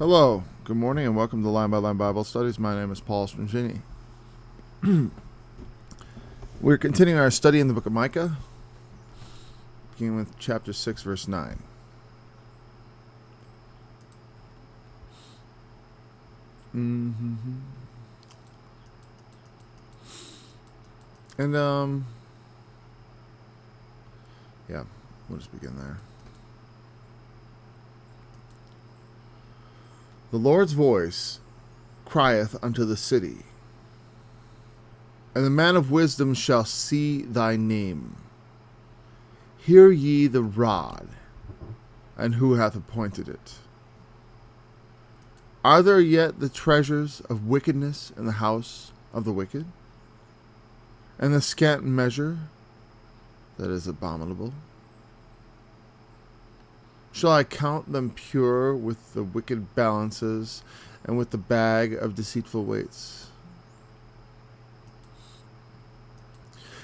Hello, good morning, and welcome to Line by Line Bible Studies. My name is Paul Strangini. We're continuing our study in the book of Micah, beginning with chapter 6, verse 9. And, yeah, we'll just begin there. The Lord's voice crieth unto the city, and the man of wisdom shall see thy name. Hear ye the rod, and who hath appointed it? Are there yet the treasures of wickedness in the house of the wicked, and the scant measure that is abominable? Shall I count them pure with the wicked balances, and with the bag of deceitful weights?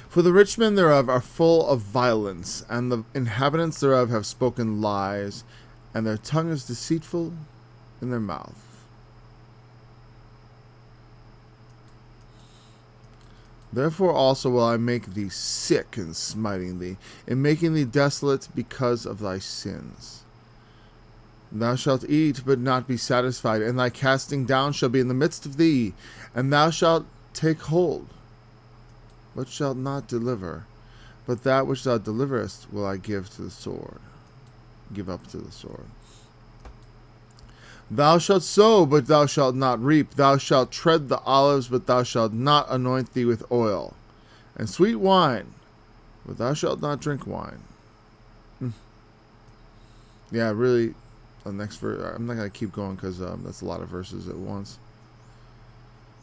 For the rich men thereof are full of violence, and the inhabitants thereof have spoken lies, and their tongue is deceitful in their mouth. Therefore also will I make thee sick in smiting thee, and making thee desolate because of thy sins. Thou shalt eat, but not be satisfied, and thy casting down shall be in the midst of thee, and thou shalt take hold, but shalt not deliver. But that which thou deliverest will I give to the sword. Give up to the sword. Thou shalt sow, but thou shalt not reap. Thou shalt tread the olives, but thou shalt not anoint thee with oil. And sweet wine, but thou shalt not drink wine. Yeah, really, the next verse, I'm not going to keep going because that's a lot of verses at once.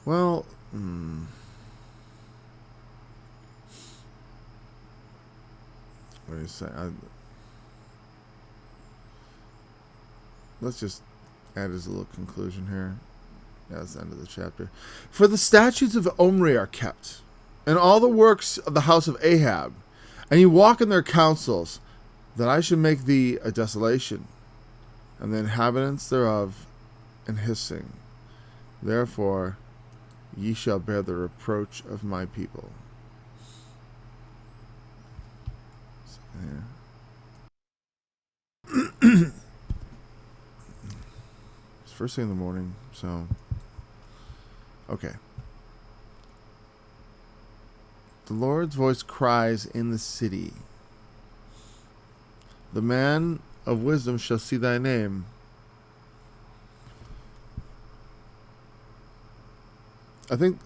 Well, what do you say? Let's just add as a little conclusion here. Yeah, that's the end of the chapter. For the statutes of Omri are kept, and all the works of the house of Ahab, and ye walk in their counsels, that I should make thee a desolation, and the inhabitants thereof an hissing. Therefore ye shall bear the reproach of my people. It's first thing in the morning, so okay. The Lord's voice cries in the city. The man of wisdom shall see thy name. I think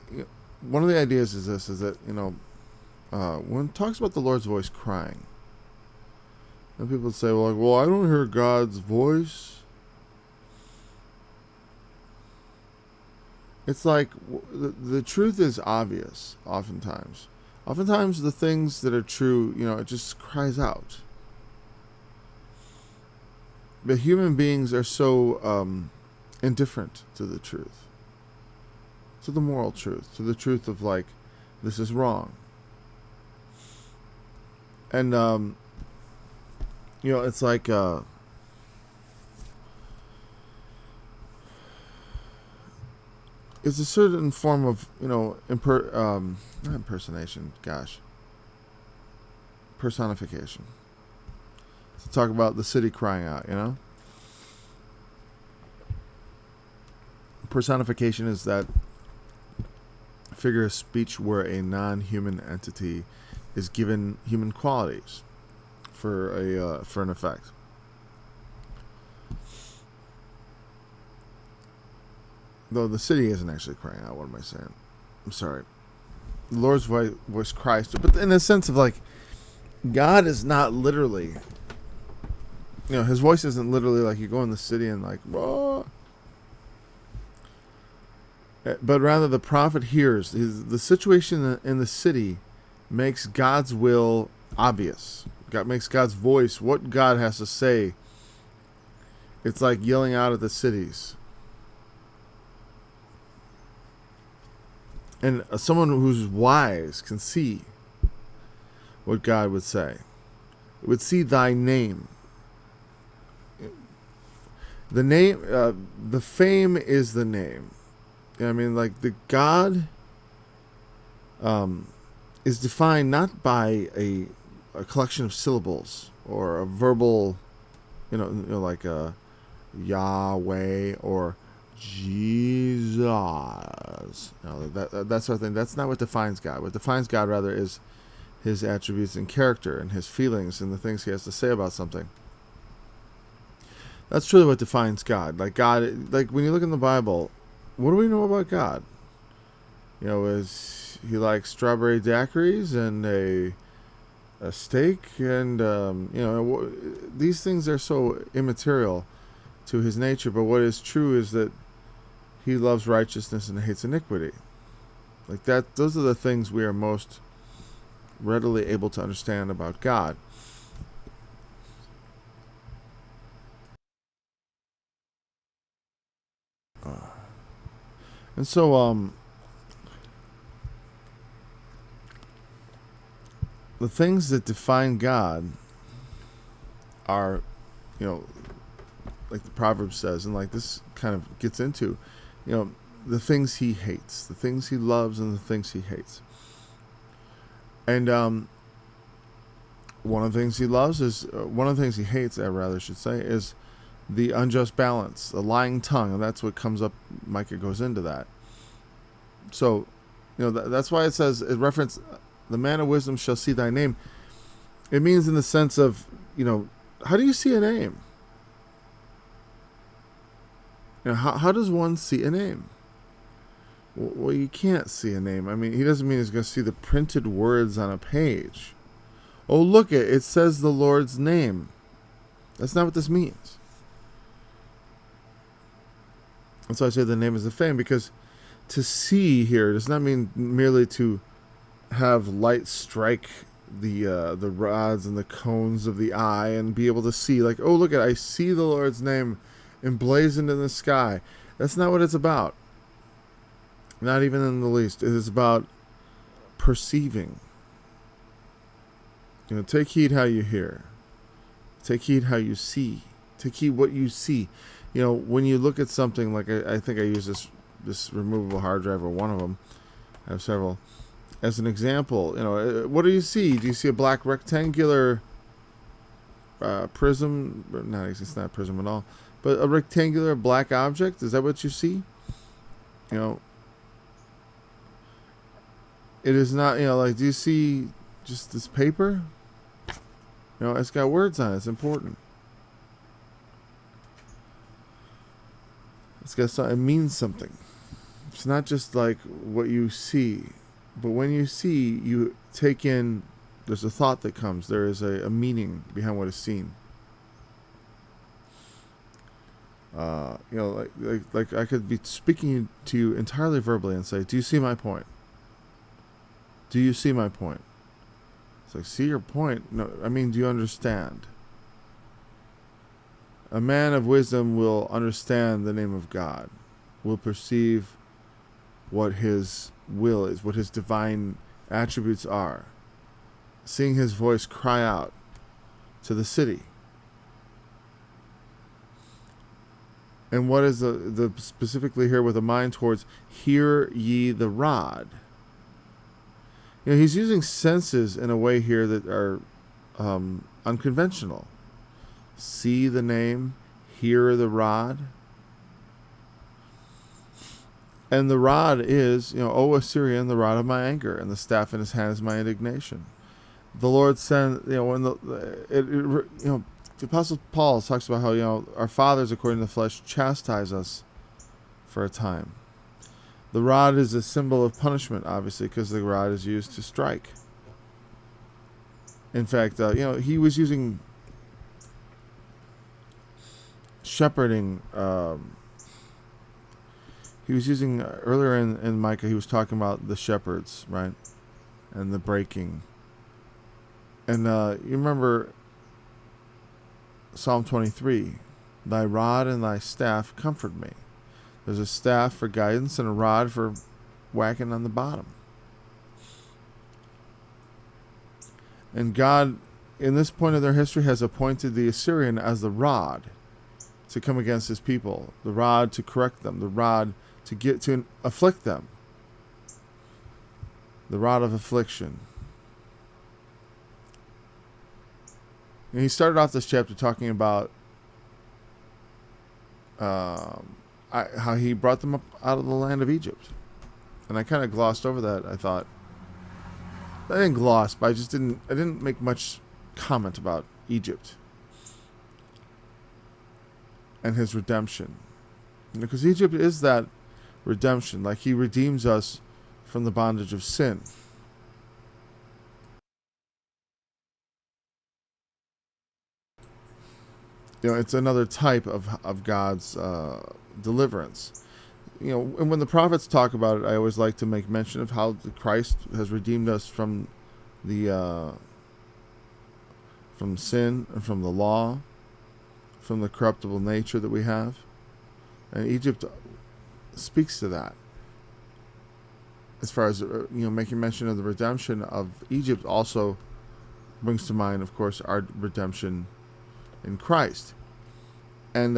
one of the ideas is this, is that, when it talks about the Lord's voice crying, and people say, well, I don't hear God's voice. It's like the truth is obvious oftentimes. Oftentimes the things that are true, it just cries out. But human beings are so indifferent to the truth. To the moral truth. To the truth of, this is wrong. And, it's like... it's a certain form of, not impersonation, personification. To talk about the city crying out, Personification is that figure of speech where a non-human entity is given human qualities for an effect. Though the city isn't actually crying out. What am I saying? I'm sorry. The Lord's voice cries, but in the sense of God is not literally, his voice isn't literally like you go in the city and whoa. But rather the prophet hears. The situation in the city makes God's will obvious. God makes God's voice, what God has to say. It's like yelling out at the cities. And someone who's wise can see what God would say. It would see thy name. The name, the fame is the name. I mean, like the God is defined not by a collection of syllables or a verbal, like a Yahweh or Jesus. That sort of thing. That's not what defines God. What defines God, rather, is his attributes and character and his feelings and the things he has to say about something. That's truly what defines God. Like God, like when you look in the Bible, what do we know about God? Is he like strawberry daiquiris and a steak? And these things are so immaterial to his nature. But what is true is that he loves righteousness and hates iniquity. Like that, those are the things we are most readily able to understand about God. And so, the things that define God are, like the Proverbs says, and like this kind of gets into, the things he hates, the things he loves, and the things he hates. And one of the things he loves is, one of the things he hates, I rather should say, is the unjust balance, the lying tongue, and that's what comes up. Micah goes into that. So, that's why it says, it reference, the man of wisdom shall see thy name. It means in the sense of, how do you see a name? How does one see a name? Well, you can't see a name. I mean, he doesn't mean he's going to see the printed words on a page. Oh, look, it says the Lord's name. That's not what this means. And so I say the name is the fame, because to see here does not mean merely to have light strike the rods and the cones of the eye and be able to see, like, oh, look, I see the Lord's name emblazoned in the sky. That's not what it's about. Not even in the least. It is about perceiving. Take heed how you hear. Take heed how you see. Take heed what you see. When you look at something, like I think I use this removable hard drive, or one of them, I have several, as an example. What do you see? Do you see a black rectangular prism? No, it's not a prism at all, but a rectangular black object? Is that what you see? It is not, like, do you see just this paper? It's got words on it. It's important. It's got something. It means something. It's not just like what you see, but when you see, you take in. There's a thought that comes. There is a meaning behind what is seen. Like I could be speaking to you entirely verbally and say, "Do you see my point? Do you see my point?" It's like, see your point? No, I mean, do you understand? A man of wisdom will understand the name of God, will perceive what his will is, what his divine attributes are, seeing his voice cry out to the city. And what is the specifically here with a mind towards, hear ye the rod. He's using senses in a way here that are unconventional. See the name, hear the rod. And the rod is, O Assyrian, the rod of my anger, and the staff in his hand is my indignation. The Lord sent, when the Apostle Paul talks about how, our fathers, according to the flesh, chastise us for a time. The rod is a symbol of punishment, obviously, because the rod is used to strike. In fact, he was using shepherding. He was using, earlier in Micah, he was talking about the shepherds, right? And the breaking. And you remember Psalm 23, thy rod and thy staff comfort me. There's a staff for guidance and a rod for whacking on the bottom. And God, in this point of their history, has appointed the Assyrian as the rod. to come against his people, the rod to correct them, the rod to afflict them, the rod of affliction. And he started off this chapter talking about how he brought them up out of the land of Egypt. And I kind of glossed over that. I thought, I didn't gloss, but I didn't make much comment about Egypt and his redemption. Because Egypt is that redemption. Like, he redeems us from the bondage of sin. It's another type of God's deliverance. And when the prophets talk about it, I always like to make mention of how Christ has redeemed us from sin and from the law, from the corruptible nature that we have. And Egypt speaks to that. As far as making mention of the redemption of Egypt also brings to mind, of course, our redemption in Christ. And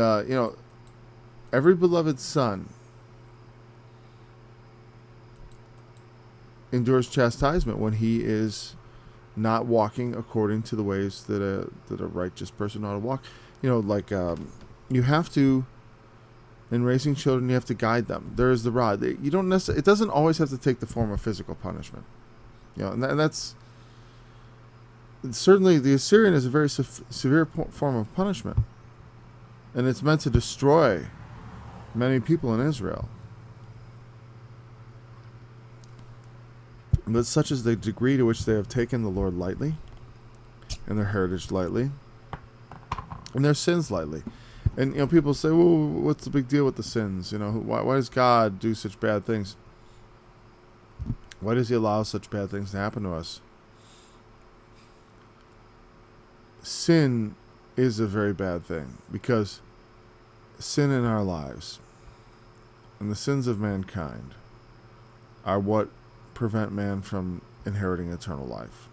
every beloved son endures chastisement when he is not walking according to the ways that a righteous person ought to walk. You have to, in raising children, you have to guide them. There is the rod. You don't necessarily. It doesn't always have to take the form of physical punishment. And that's certainly, the Assyrian is a very severe form of punishment, and it's meant to destroy many people in Israel. But such is the degree to which they have taken the Lord lightly, and their heritage lightly, and their sins lightly. And people say, "Well, what's the big deal with the sins? Why does God do such bad things? Why does He allow such bad things to happen to us?" Sin is a very bad thing, because sin in our lives and the sins of mankind are what prevent man from inheriting eternal life.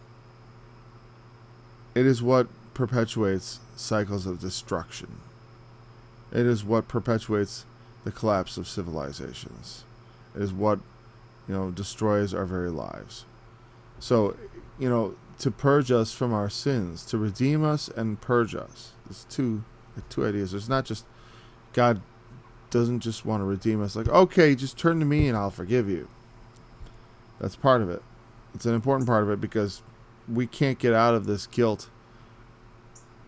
It is what perpetuates cycles of destruction. It is what perpetuates the collapse of civilizations. It is what, destroys our very lives. So, to purge us from our sins, to redeem us and purge us. There's two ideas. There's not just, God doesn't just want to redeem us like, okay, just turn to me and I'll forgive you. That's part of it. It's an important part of it, because we can't get out of this guilt.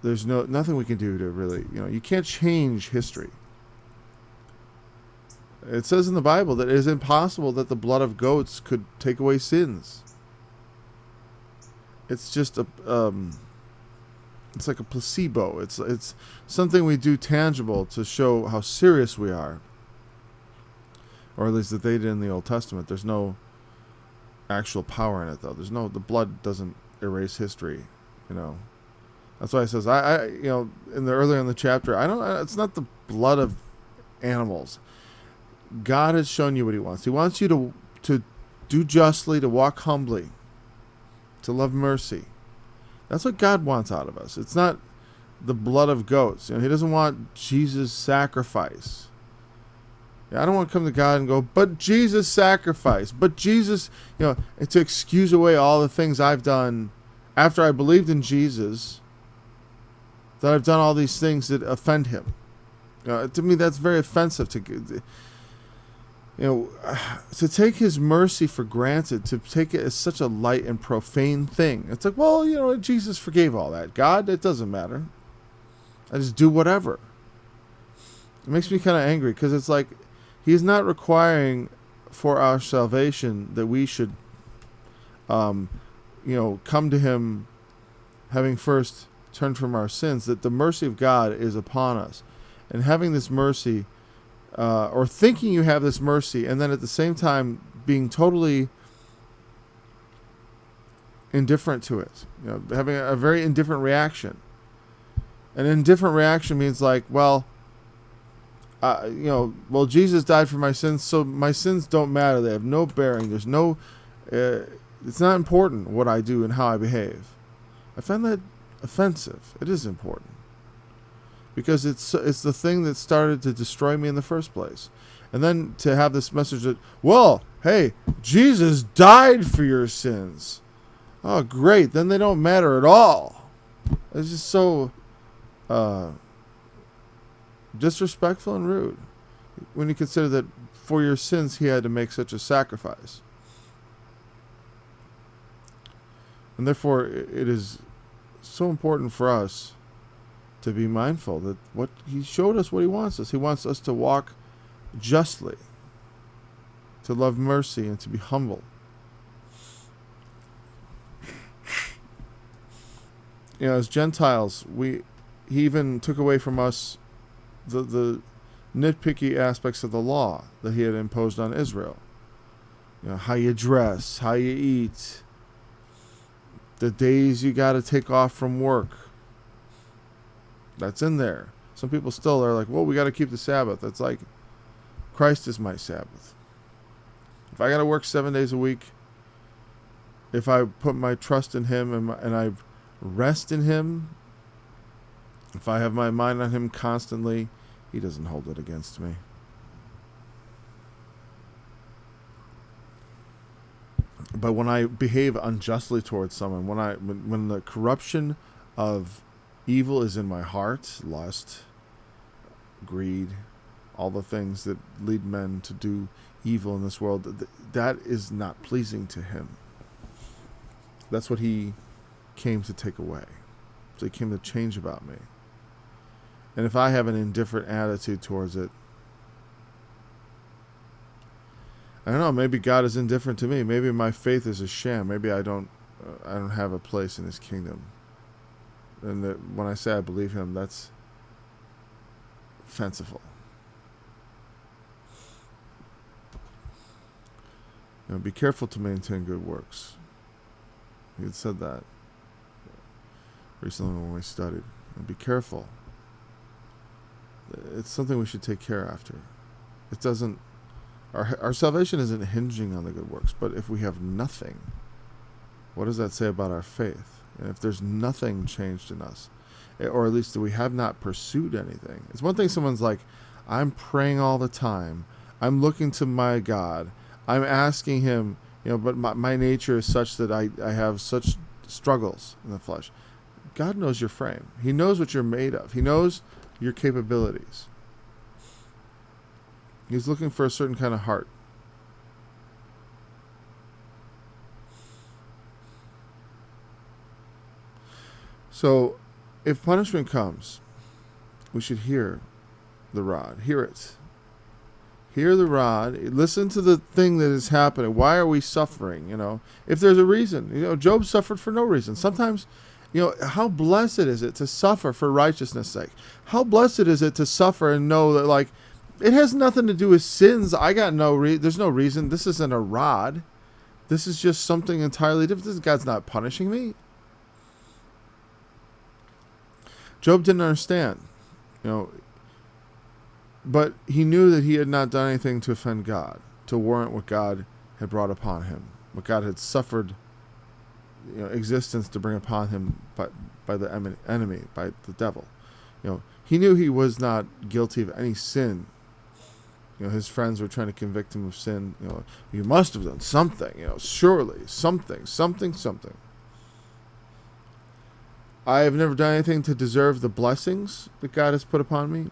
There's nothing we can do to really, you can't change history. It says in the Bible that it is impossible that the blood of goats could take away sins. It's just it's like a placebo. It's something we do tangible to show how serious we are. Or at least that they did in the Old Testament. There's no actual power in it, though. The blood doesn't erase history, That's why it says, earlier in the chapter, it's not the blood of animals. God has shown you what He wants. He wants you to do justly, to walk humbly, to love mercy. That's what God wants out of us. It's not the blood of goats. He doesn't want Jesus' sacrifice. I don't want to come to God and go, but Jesus sacrificed. But Jesus, to excuse away all the things I've done after I believed in Jesus, that I've done all these things that offend Him. To me, that's very offensive. To take His mercy for granted, to take it as such a light and profane thing. It's like, well, Jesus forgave all that. God, it doesn't matter. I just do whatever. It makes me kind of angry, because it's like, He's not requiring for our salvation that we should, come to Him having first turned from our sins, that the mercy of God is upon us. And having this mercy, or thinking you have this mercy, and then at the same time being totally indifferent to it, having a very indifferent reaction. An indifferent reaction means like, well, Jesus died for my sins, so my sins don't matter. They have no bearing. There's no, it's not important what I do and how I behave. I find that offensive. It is important, because it's the thing that started to destroy me in the first place. And then to have this message that, well, hey, Jesus died for your sins. Oh, great. Then they don't matter at all. It's just so disrespectful and rude when you consider that for your sins he had to make such a sacrifice. And therefore, it is so important for us to be mindful that what he showed us, what he wants us. He wants us to walk justly, to love mercy, and to be humble. As Gentiles, he even took away from us the nitpicky aspects of the law that he had imposed on Israel. How you dress, how you eat, the days you got to take off from work. That's in there. Some people still are like, well, we got to keep the Sabbath. It's like, Christ is my Sabbath. If I got to work 7 days a week, if I put my trust in him and I rest in him, if I have my mind on him constantly, he doesn't hold it against me. But when I behave unjustly towards someone, when the corruption of evil is in my heart, lust, greed, all the things that lead men to do evil in this world, that is not pleasing to him. That's what he came to take away. So he came to change about me. And if I have an indifferent attitude towards it, I don't know, maybe God is indifferent to me. Maybe my faith is a sham. Maybe I don't have a place in his kingdom. And that when I say I believe him, that's fanciful. Be careful to maintain good works. He had said that recently when we studied. Be careful. It's something we should take care after. It doesn't. Our salvation isn't hinging on the good works, but if we have nothing, what does that say about our faith? And if there's nothing changed in us, or at least we have not pursued anything. It's one thing someone's like, I'm praying all the time. I'm looking to my God. I'm asking him, but my nature is such that I have such struggles in the flesh. God knows your frame. He knows what you're made of. He knows your capabilities. He's looking for a certain kind of heart. So, if punishment comes, we should hear the rod. Hear it. Hear the rod. Listen to the thing that is happening. Why are we suffering? If there's a reason. Job suffered for no reason. Sometimes, how blessed is it to suffer for righteousness' sake? How blessed is it to suffer and know that, it has nothing to do with sins. I got there's no reason. This isn't a rod. This is just something entirely different. God's not punishing me. Job didn't understand, but he knew that he had not done anything to offend God, to warrant what God had brought upon him, what God had suffered, existence to bring upon him by the enemy, by the devil. He knew he was not guilty of any sin. His friends were trying to convict him of sin. You must have done something. Surely something. I have never done anything to deserve the blessings that God has put upon me.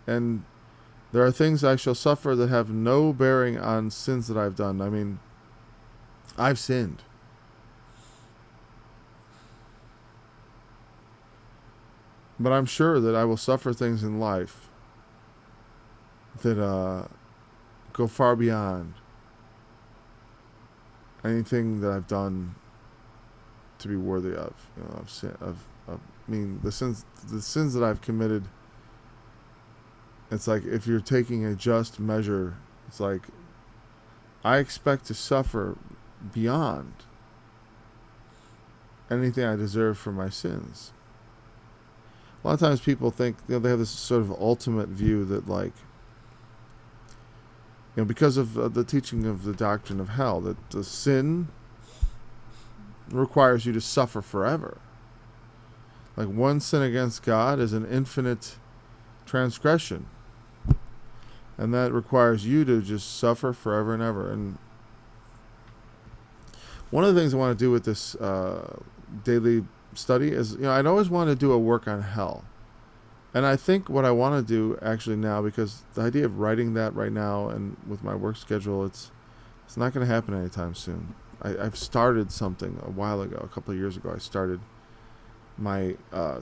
And there are things I shall suffer that have no bearing on sins that I've done. I mean, I've sinned. But I'm sure that I will suffer things in life that go far beyond anything that I've done to be worthy of sin. The sins that I've committed. It's like if you're taking a just measure, it's like I expect to suffer beyond anything I deserve for my sins. A lot of times people think they have this sort of ultimate view that because of the teaching of the doctrine of hell, that the sin requires you to suffer forever. Like one sin against God is an infinite transgression. And that requires you to just suffer forever and ever. And one of the things I want to do with this daily study is, I'd always want to do a work on hell. And I think what I want to do actually now, because the idea of writing that right now and with my work schedule, it's not going to happen anytime soon. I've started something a while ago, a couple of years ago. I started my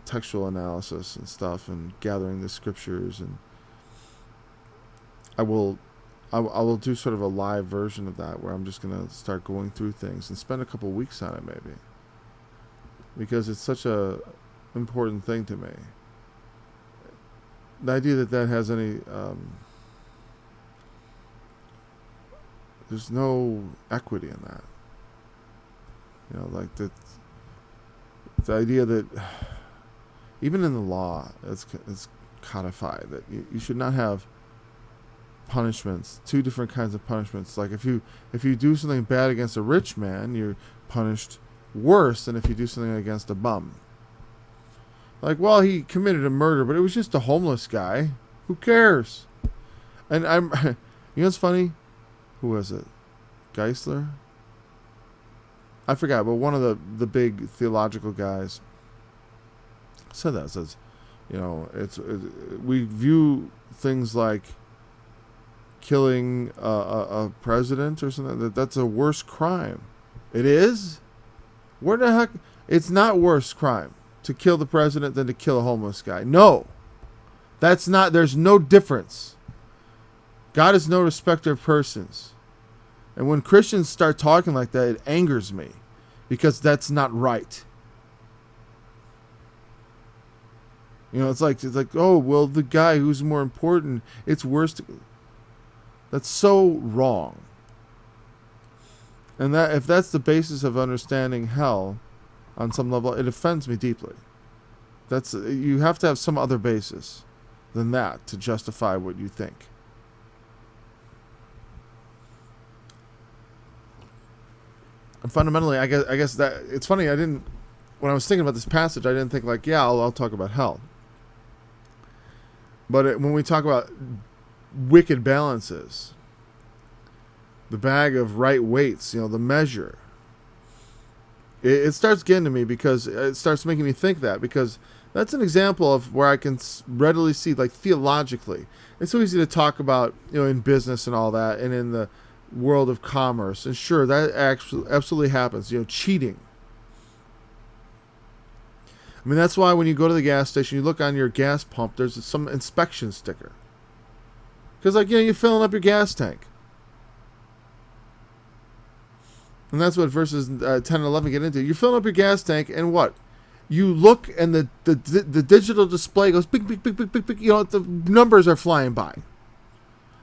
textual analysis and stuff and gathering the scriptures, and I will do sort of a live version of that where I'm just going to start going through things and spend a couple of weeks on it maybe, because it's such a important thing to me. The idea that has any there's no equity in that. Like the idea that even in the law it's codified that you should not have punishments, two different kinds of punishments. Like if you do something bad against a rich man, you're punished worse than if you do something against a bum. Like, well, he committed a murder, but it was just a homeless guy. Who cares? And what's funny? Who was it? Geisler? I forgot, but one of the big theological guys said that. Says, we view things like killing a president or something, that's a worse crime. It is? Where the heck? It's not worse crime to kill the president than to kill a homeless guy. No. That's not, there's no difference. God is no respecter of persons. And when Christians start talking like that, it angers me, because that's not right. It's like, oh, well, the guy who's more important, it's worse. That's so wrong. And that if that's the basis of understanding hell on some level, it offends me deeply. You have to have some other basis than that to justify what you think. And fundamentally, I guess that it's funny. When I was thinking about this passage, I didn't think like, I'll talk about hell. But when we talk about wicked balances, the bag of right weights, the measure, it starts getting to me, because it starts making me think that, because that's an example of where I can readily see, like, theologically. It's so easy to talk about, in business and all that, and in the world of commerce. And sure, that actually absolutely happens, cheating. I mean, that's why when you go to the gas station, you look on your gas pump, there's some inspection sticker. Because, you're filling up your gas tank. And that's what verses 10 and 11 get into. You're filling up your gas tank, and what? You look, and the digital display goes, big, big, big, big, big, big. The numbers are flying by.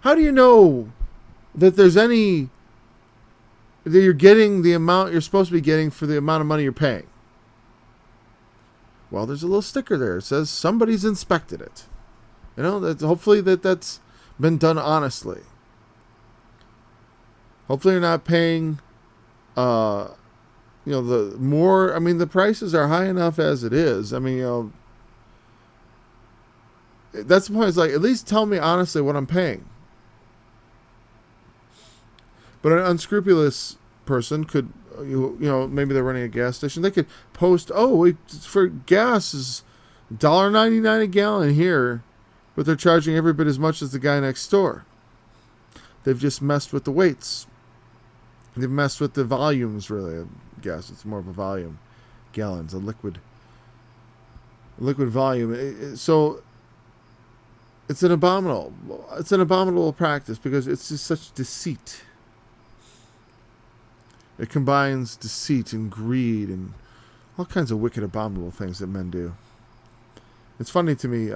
How do you know that that you're getting the amount you're supposed to be getting for the amount of money you're paying? Well, there's a little sticker there. It says somebody's inspected it. Hopefully that's been done honestly. Hopefully you're not paying, the prices are high enough as it is. That's the point. It's like, at least tell me honestly what I'm paying. But an unscrupulous person could, maybe they're running a gas station. They could post, for gas is $1.99 a gallon here, but they're charging every bit as much as the guy next door. They've just messed with the weights. They've messed with the volumes, really, of gas. It's more of a volume. Gallons, a liquid volume. So it's an abominable practice, because it's just such deceit. It combines deceit and greed and all kinds of wicked, abominable things that men do. It's funny to me,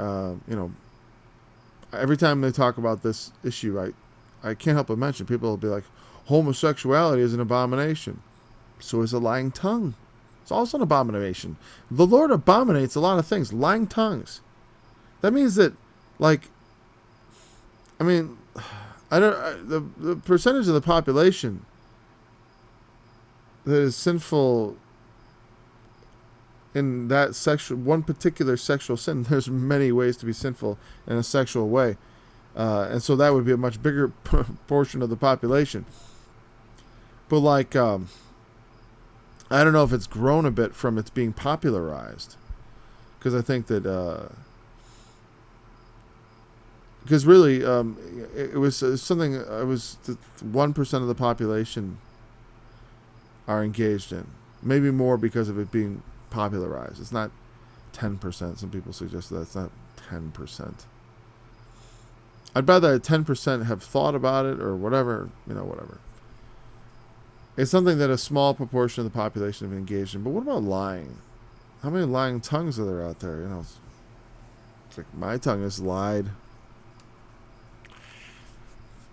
every time they talk about this issue, I can't help but mention, people will be like, homosexuality is an abomination. So is a lying tongue. It's also an abomination. The Lord abominates a lot of things. Lying tongues. That means that, the percentage of the population that is sinful in that one particular sexual sin, there's many ways to be sinful in a sexual way. And so that would be a much bigger portion of the population. But like, I don't know if it's grown a bit from its being popularized. Because I think that, because really, it was something 1% of the population are engaged in. Maybe more because of it being popularized. It's not 10%. Some people suggest that it's not 10%. I'd rather 10% have thought about it or whatever, whatever. It's something that a small proportion of the population have engaged in. But what about lying? How many lying tongues are there out there? It's like my tongue has lied.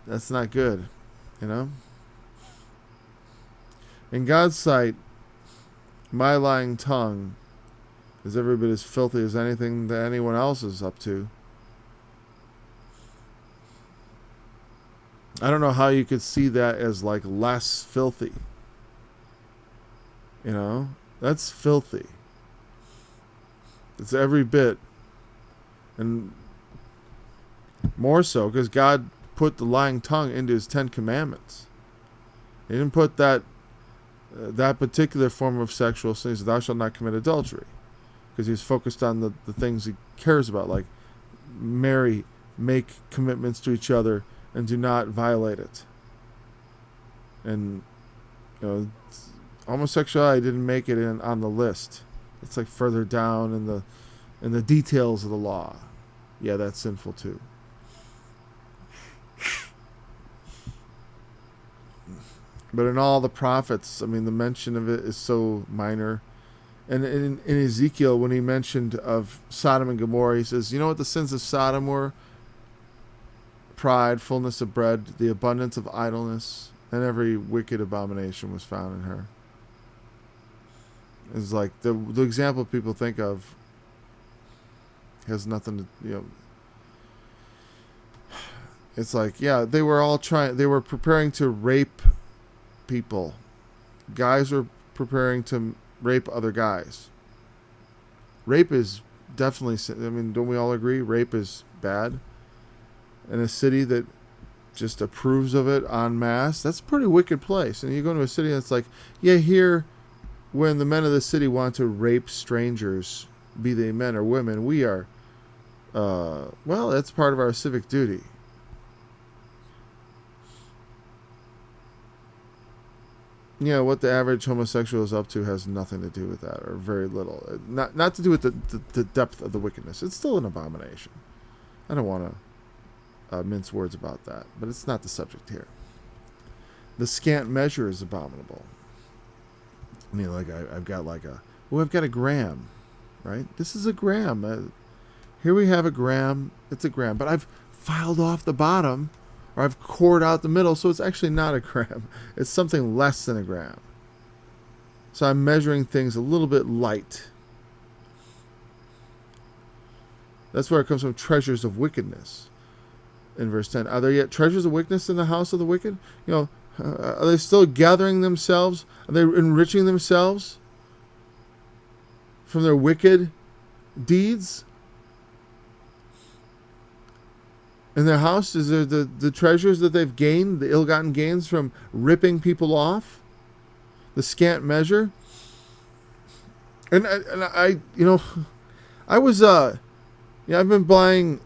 That's not good, In God's sight, my lying tongue is every bit as filthy as anything that anyone else is up to. I don't know how you could see that as like less filthy. That's filthy. It's every bit. And more so because God put the lying tongue into his 10 commandments. He didn't put that particular form of sexual sins, thou shalt not commit adultery. Because he's focused on the things he cares about, like marry, make commitments to each other, and do not violate it. And homosexuality didn't make it on the list. It's like further down in the details of the law. Yeah, that's sinful too. But in all the prophets, the mention of it is so minor. And in Ezekiel, when he mentioned of Sodom and Gomorrah, he says, you know what the sins of Sodom were? Pride, fullness of bread, the abundance of idleness, and every wicked abomination was found in her. It's like the example people think of has nothing to, it's like, yeah, they were preparing to rape people. Guys were preparing to rape other guys. Rape is definitely, don't we all agree? Rape is bad. In a city that just approves of it en masse, that's a pretty wicked place. And you go to a city that's like, yeah, here, when the men of the city want to rape strangers, be they men or women, we are, that's part of our civic duty. What the average homosexual is up to has nothing to do with that, or very little. Not to do with the depth of the wickedness. It's still an abomination. I don't want to mince words about that, but it's not the subject here. The scant measure is abominable. I've got I've got a gram, right? This is a gram. Here we have a gram. It's a gram, but I've filed off the bottom, or I've cored out the middle, so it's actually not a gram. It's something less than a gram. So I'm measuring things a little bit light. That's where it comes from, treasures of wickedness. In verse 10, are there yet treasures of wickedness in the house of the wicked? Are they still gathering themselves? Are they enriching themselves from their wicked deeds? In their house, is there the treasures that they've gained, the ill-gotten gains from ripping people off? The scant measure? And I I've been buying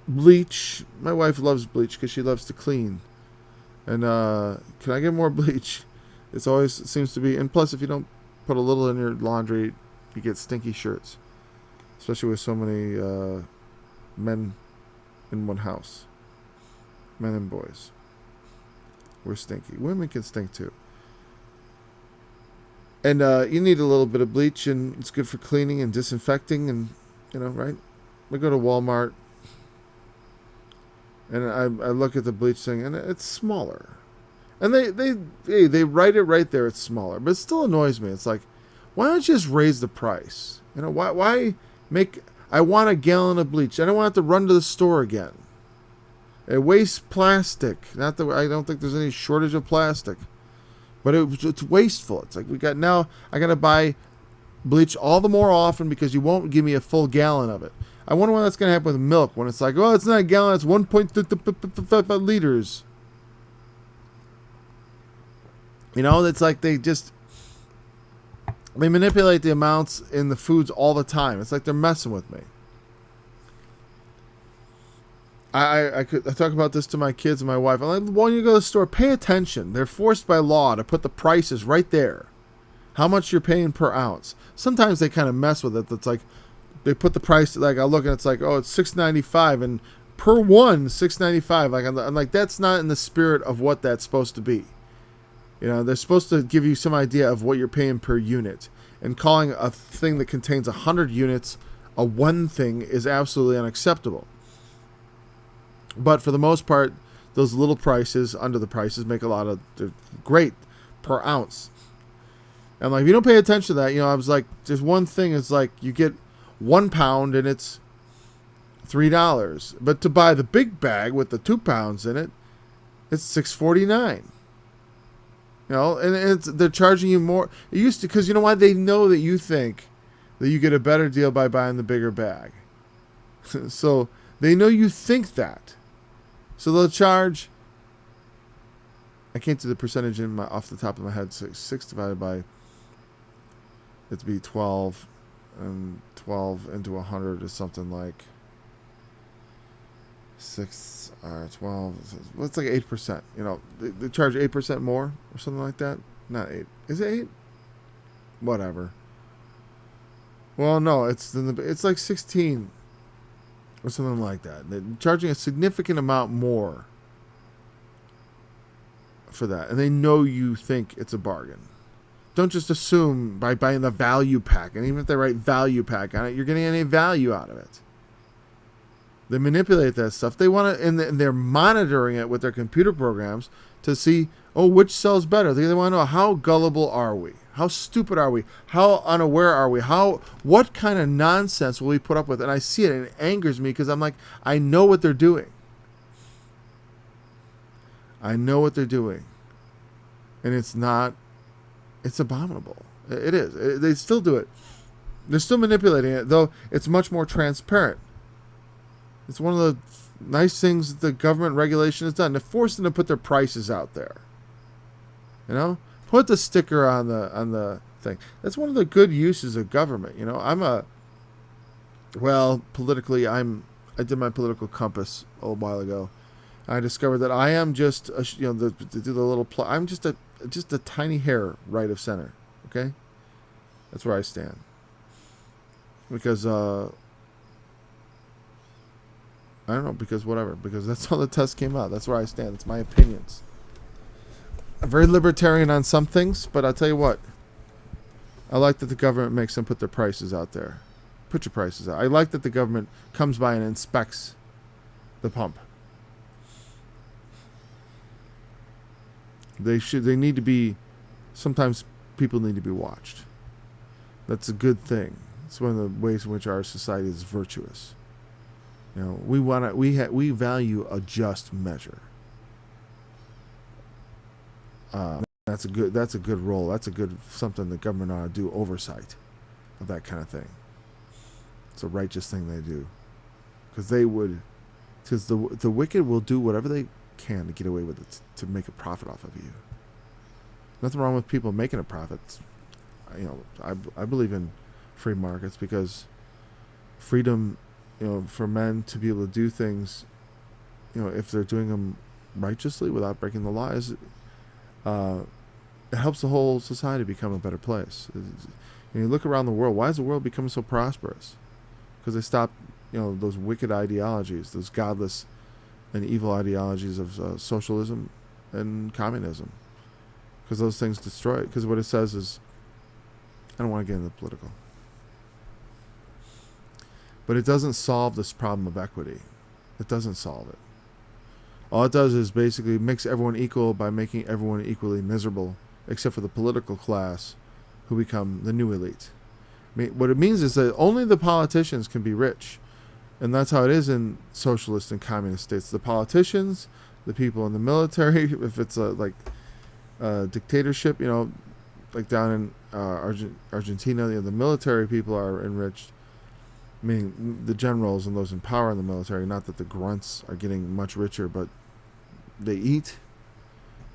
bleach. My wife loves bleach because she loves to clean. And can I get more bleach? It seems to be. And plus, if you don't put a little in your laundry, you get stinky shirts. Especially with so many men in one house. Men and boys. We're stinky. Women can stink too. And you need a little bit of bleach, and it's good for cleaning and disinfecting, and right? We go to Walmart. And I look at the bleach thing, and it's smaller. And they write it right there, it's smaller. But it still annoys me. It's like, why don't you just raise the price? Why make... I want a gallon of bleach. I don't want to have to run to the store again. It wastes plastic. Not that I don't think there's any shortage of plastic. But it's wasteful. It's like I got to buy bleach all the more often because you won't give me a full gallon of it. I wonder when that's going to happen with milk, when it's like, oh, it's not a gallon, it's 1.5 liters. You know, it's like they manipulate the amounts in the foods all the time. It's like they're messing with me. I talk about this to my kids and my wife. I'm like, when you go to the store, pay attention. They're forced by law to put the prices right there. How much you're paying per ounce. Sometimes they kind of mess with it. It's like they put the price, like I look and it's like, oh, it's $6.95 and per one $6.95. Like I'm like, that's not in the spirit of what that's supposed to be. You know, they're supposed to give you some idea of what you're paying per unit. And calling a thing that contains 100 units a one thing is absolutely unacceptable. But for the most part, those little prices, under the prices, make a lot of, they're great per ounce. And like, if you don't pay attention to that, you know, I was like, there's one thing, is like, you get 1 pound and it's $3. But to buy the big bag with the 2 pounds in it, it's $6.49. You know, and they're charging you more. It used to, because you know why? They know that you think that you get a better deal by buying the bigger bag. So they know you think that. So they'll charge, I can't do the percentage off the top of my head, 6 divided by, it'd be 12, and 12 into 100 is something like 6 or 12. It's like 8%. You know, they charge 8% more or something like that. Not 8. Is it 8? Whatever. Well, no, it's like 16 or something like that. They're charging a significant amount more for that, and they know you think it's a bargain. Don't just assume by buying the value pack, and even if they write value pack on it, you're getting any value out of it. They manipulate that stuff. They want to, and they're monitoring it with their computer programs to see, oh, which sells better. They want to know, how gullible are we? How stupid are we? How unaware are we? What kind of nonsense will we put up with? And I see it, and it angers me because I'm like, I know what they're doing. I know what they're doing. And it's abominable. It is. They still do it. They're still manipulating it, though it's much more transparent. It's one of the nice things that the government regulation has done. They're forcing them to put their prices out there. You know? Put the sticker on the thing. That's one of the good uses of government. You know, politically, I did my political compass a while ago. I discovered that I am just, I'm just a tiny hair right of center. Okay? That's where I stand. Because, I don't know, because whatever. Because that's how the test came out. That's where I stand. It's my opinions. I'm very libertarian on some things, but I'll tell you what. I like that the government makes them put their prices out there. Put your prices out. I like that the government comes by and inspects the pump. They need to be, sometimes people need to be watched. That's a good thing. It's one of the ways in which our society is virtuous. You know, we value a just measure. That's a good role. That's a good something the government ought to do, oversight of that kind of thing. It's a righteous thing they do, because the wicked will do whatever they can to get away with it, to make a profit off of you. Nothing wrong with people making a profit. You know, I believe in free markets, because freedom, you know, for men to be able to do things, you know, if they're doing them righteously without breaking the law, it helps the whole society become a better place. You look around the world. Why is the world becoming so prosperous? Because they stopped, you know, those wicked ideologies, those godless and evil ideologies of socialism and communism. Because those things destroy it. Because what it says is, I don't want to get into political, but it doesn't solve this problem of equity. It doesn't solve it. All it does is basically makes everyone equal by making everyone equally miserable, except for the political class, who become the new elite. I mean, what it means is that only the politicians can be rich. And that's how it is in socialist and communist states. The politicians, the people in the military, if it's a dictatorship, you know, like down in Argentina, the military people are enriched, meaning the generals and those in power in the military. Not that the grunts are getting much richer, but they eat,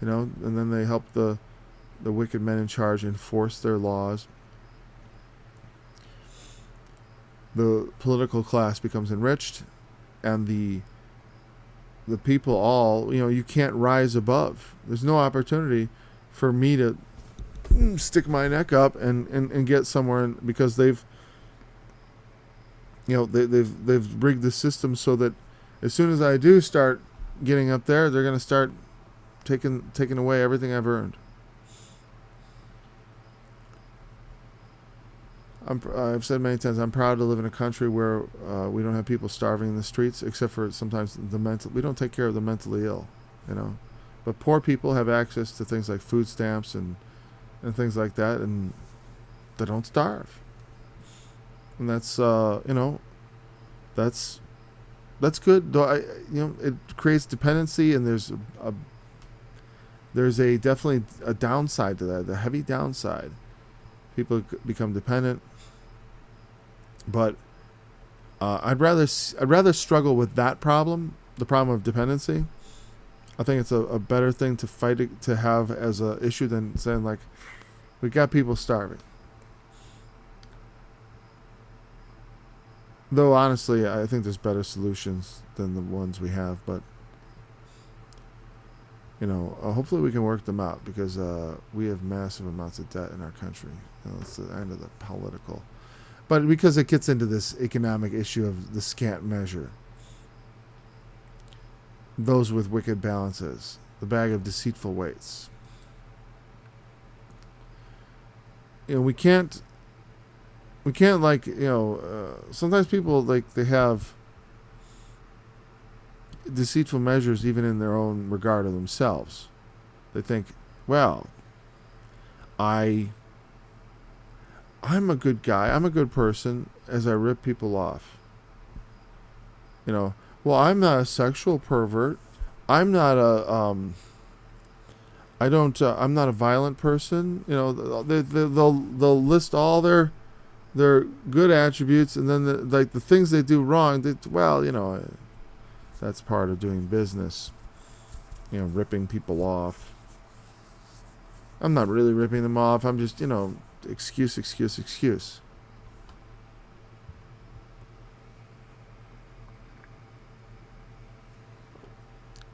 and then they help the wicked men in charge enforce their laws. The political class becomes enriched, and the people all, you can't rise above. There's no opportunity for me to stick my neck up and get somewhere, because they've rigged the system so that as soon as I do start getting up there, they're going to start taking away everything I've earned. I've said many times, I'm proud to live in a country where we don't have people starving in the streets, except for sometimes we don't take care of the mentally ill, But poor people have access to things like food stamps and things like that, and they don't starve. And that's that's good. Though it creates dependency, and there's definitely a downside to that, the heavy downside. People become dependent, but I'd rather struggle with that problem, the problem of dependency. I think it's a better thing to fight to have as a issue than saying like, we got people starving. Though honestly, I think there's better solutions than the ones we have, but hopefully we can work them out, because we have massive amounts of debt in our country. It's the end of the political. But because it gets into this economic issue of the scant measure. Those with wicked balances. The bag of deceitful weights. We can't sometimes people, they have deceitful measures even in their own regard of themselves. They think, well, I'm a good guy, I'm a good person, as I rip people off. Well, I'm not a sexual pervert. I'm not I'm not a violent person. They'll list all their good attributes, and then the things they do wrong. That's part of doing business. Ripping people off. I'm not really ripping them off. I'm just, excuse.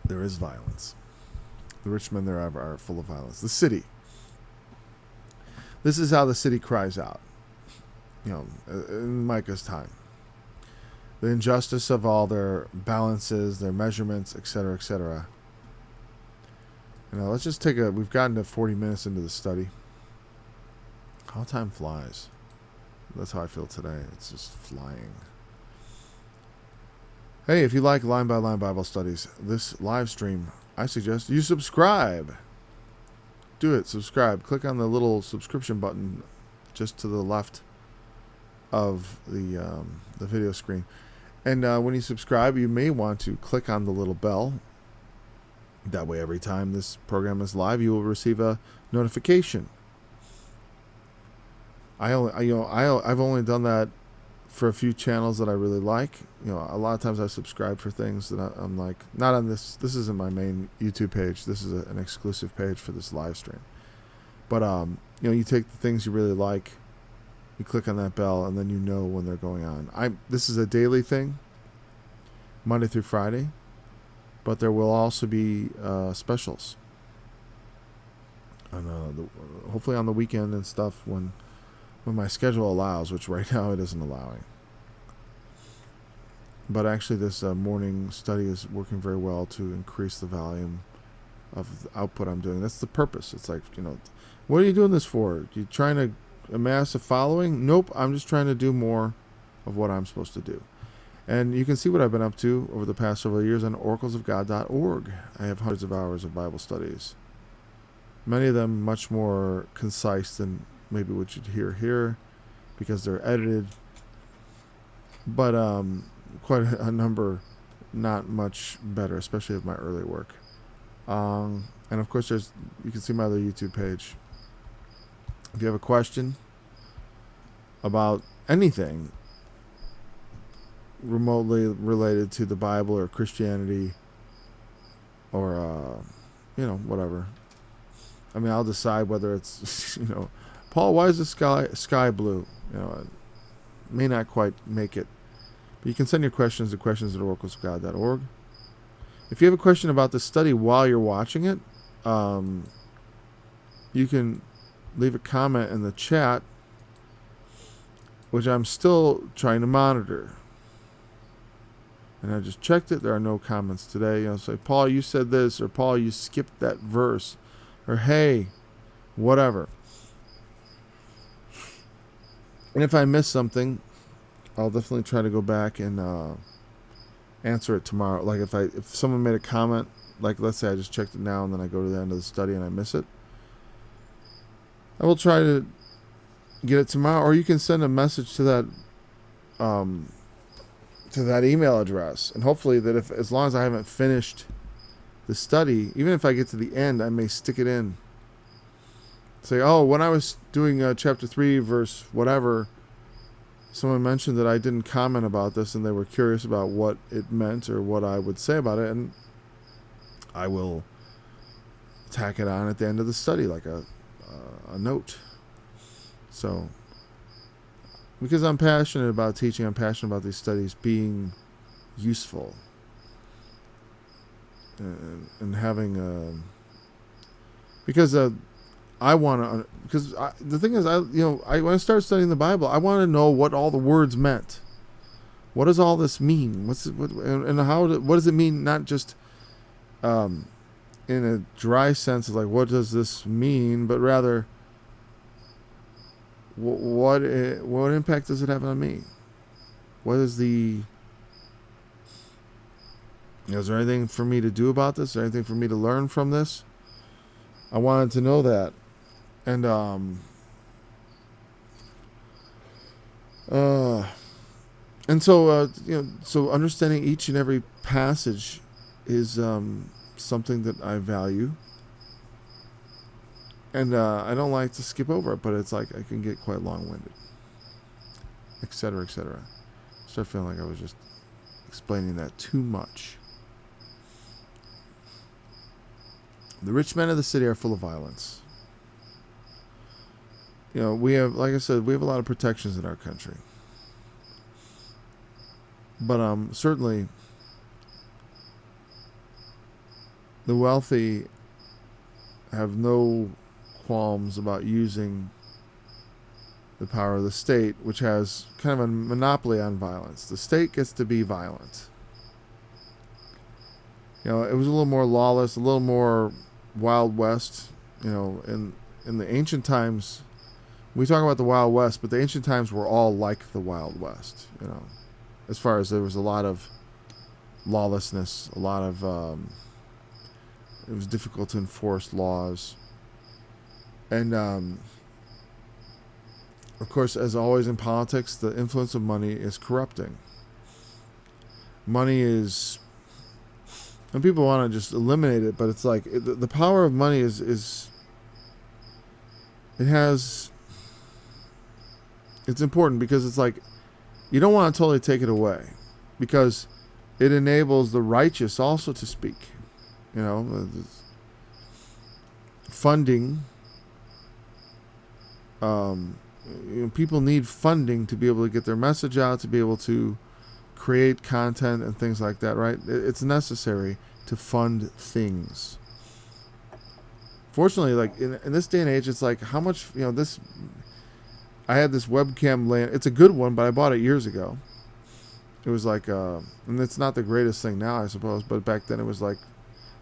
There is violence. The rich men thereof are full of violence. The city. This is how the city cries out. In Micah's time. The injustice of all their balances, their measurements, etc., etc. Let's just we've gotten to 40 minutes into the study. How time flies. That's how I feel today. It's just flying. Hey, if you like Line by Line Bible Studies, this live stream, I suggest you subscribe. Do it. Subscribe. Click on the little subscription button just to the left of the video screen. And when you subscribe, you may want to click on the little bell. That way, every time this program is live, you will receive a notification. I've only done that for a few channels that I really like. A lot of times I subscribe for things that I'm like, not on this. This isn't my main YouTube page. This is an exclusive page for this live stream. But you take the things you really like, you click on that bell, and then when they're going on. This is a daily thing, Monday through Friday, but there will also be specials. Hopefully on the weekend and stuff when my schedule allows, which right now it isn't allowing. But actually this morning study is working very well to increase the volume of the output I'm doing. That's the purpose. It's like, what are you doing this for? You trying to amass a following? Nope, I'm just trying to do more of what I'm supposed to do. And you can see what I've been up to over the past several years on oraclesofgod.org. I have hundreds of hours of Bible studies. Many of them much more concise than maybe what you'd hear here, because they're edited. But quite a number not much better, especially of my early work. And of course, you can see my other YouTube page. If you have a question about anything remotely related to the Bible or Christianity or, whatever. I mean, I'll decide whether it's, Paul, why is the sky blue? It may not quite make it. But you can send your questions to questions@oraclesofgod.org. If you have a question about the study while you're watching it, you can leave a comment in the chat, which I'm still trying to monitor. And I just checked it. There are no comments today. Say, Paul, you said this, or Paul, you skipped that verse, or hey, whatever. And if I miss something, I'll definitely try to go back and answer it tomorrow. Like if someone made a comment, like let's say I just checked it now and then I go to the end of the study and I miss it, I will try to get it tomorrow. Or you can send a message to that email address, and hopefully that as long as I haven't finished the study, even if I get to the end, I may stick it in. Say, when I was doing chapter 3, verse whatever, someone mentioned that I didn't comment about this, and they were curious about what it meant or what I would say about it, and I will tack it on at the end of the study, like a note. So, because I'm passionate about teaching, I'm passionate about these studies being useful and having because I want to, because the thing is, when I start studying the Bible, I want to know what all the words meant. What does all this mean? What does it mean? Not just in a dry sense of like, what does this mean? But rather, what impact does it have on me? What is is there anything for me to do about this? Is there anything for me to learn from this? I wanted to know that. And so so understanding each and every passage is something that I value, and I don't like to skip over it, but it's like I can get quite long-winded, etc., etc. Start feeling like I was just explaining that too much. The rich men of the city are full of violence. We have, like I said, we have a lot of protections in our country. But certainly the wealthy have no qualms about using the power of the state, which has kind of a monopoly on violence. The state gets to be violent. It was a little more lawless, a little more Wild West. In the ancient times, we talk about the Wild West, but the ancient times were all like the Wild West, as far as there was a lot of lawlessness, a lot of, it was difficult to enforce laws. And, of course, as always in politics, the influence of money is corrupting. Money is, and people want to just eliminate it, but it's like, the power of money is it's important because it's like, you don't want to totally take it away, because it enables the righteous also to speak. Funding. People need funding to be able to get their message out, to be able to create content and things like that, right? It's necessary to fund things. Fortunately, like in this day and age, it's like how much, this. I had this webcam laying. It's a good one, but I bought it years ago. It was like, and it's not the greatest thing now, I suppose, but back then it was like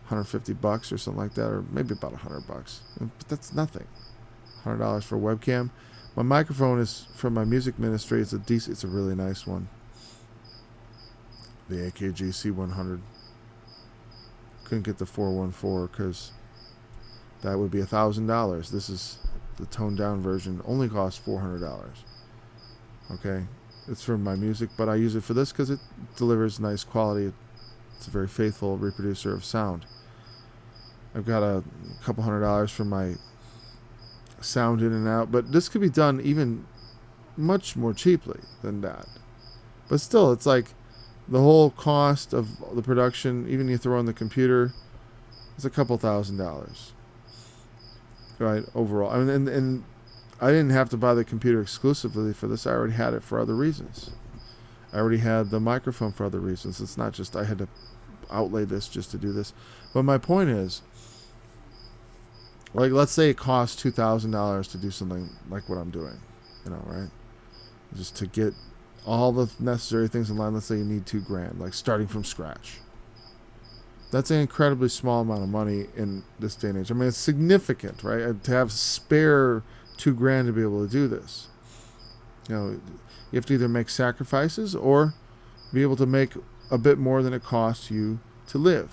$150 or something like that, or maybe about $100. But that's nothing. $100 for a webcam. My microphone is from my music ministry. It's a really nice one. The AKG C100. Couldn't get the 414 because that would be $1,000. This is the toned down version. Only costs $400. Okay, it's for my music, but I use it for this because it delivers nice quality. It's a very faithful reproducer of sound. I've got a couple $100 for my sound in and out. But this could be done even much more cheaply than that. But still, it's like the whole cost of the production, even if you throw on the computer, is a couple $1,000s, right? Overall, I mean, and I didn't have to buy the computer exclusively for this. I already had it for other reasons. I already had the microphone for other reasons. It's not just I had to outlay this just to do this. But my point is, like, let's say it costs $2,000 to do something like what I'm doing, right? Just to get all the necessary things in line. Let's say you need $2,000, like starting from scratch. That's an incredibly small amount of money in this day and age. I mean, it's significant, right? To have spare $2,000 to be able to do this. You have to either make sacrifices or be able to make a bit more than it costs you to live.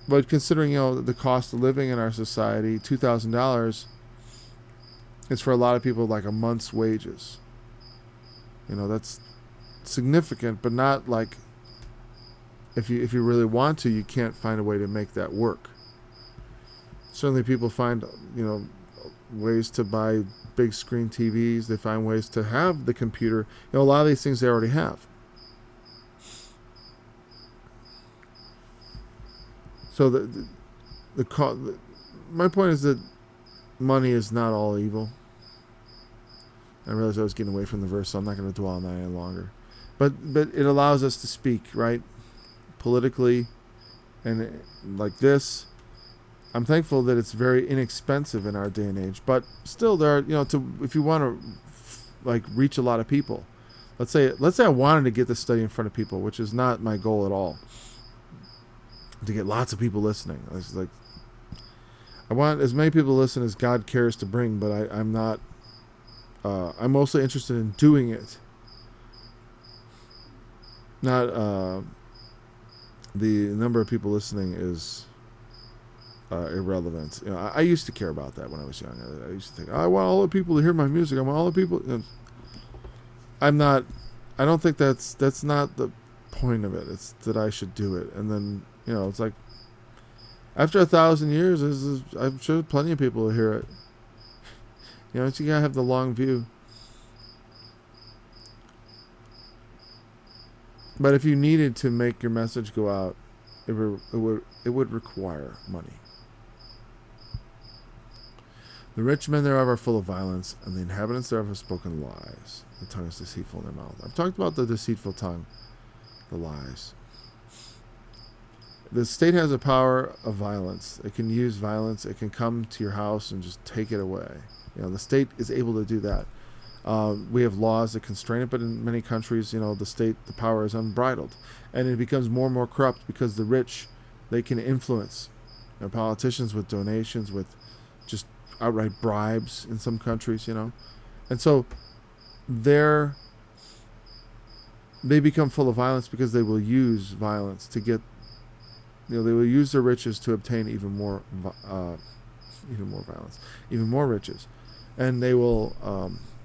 But considering, the cost of living in our society, $2,000 is for a lot of people like a month's wages. That's significant, but not like if you really want to, you can't find a way to make that work. Certainly people find, ways to buy big screen TVs. They find ways to have the computer. A lot of these things they already have. So my point is that money is not all evil. I realized I was getting away from the verse, so I'm not going to dwell on that any longer. But it allows us to speak, right? Politically, and like this. I'm thankful that it's very inexpensive in our day and age. But still, there are, if you want to, reach a lot of people. Let's say I wanted to get this study in front of people, which is not my goal at all. To get lots of people listening. It's like, I want as many people to listen as God cares to bring, but I'm not. I'm mostly interested in doing it. Not the number of people listening is irrelevant. I used to care about that when I was young. I used to think, I want all the people to hear my music. I want all the people. I'm not. I don't think that's not the point of it. It's that I should do it, and then it's like after 1,000 years, I'm sure plenty of people will hear it. So you gotta have the long view. But if you needed to make your message go out, it would require money. The rich men thereof are full of violence, and the inhabitants thereof have spoken lies. The tongue is deceitful in their mouth. I've talked about the deceitful tongue, the lies. The state has a power of violence. It can use violence. It can come to your house and just take it away. The state is able to do that. We have laws that constrain it, but in many countries, the power is unbridled. And it becomes more and more corrupt because the rich, they can influence politicians with donations, with just outright bribes in some countries, And so they become full of violence because they will use violence to get, they will use their riches to obtain even more violence, even more riches. And they will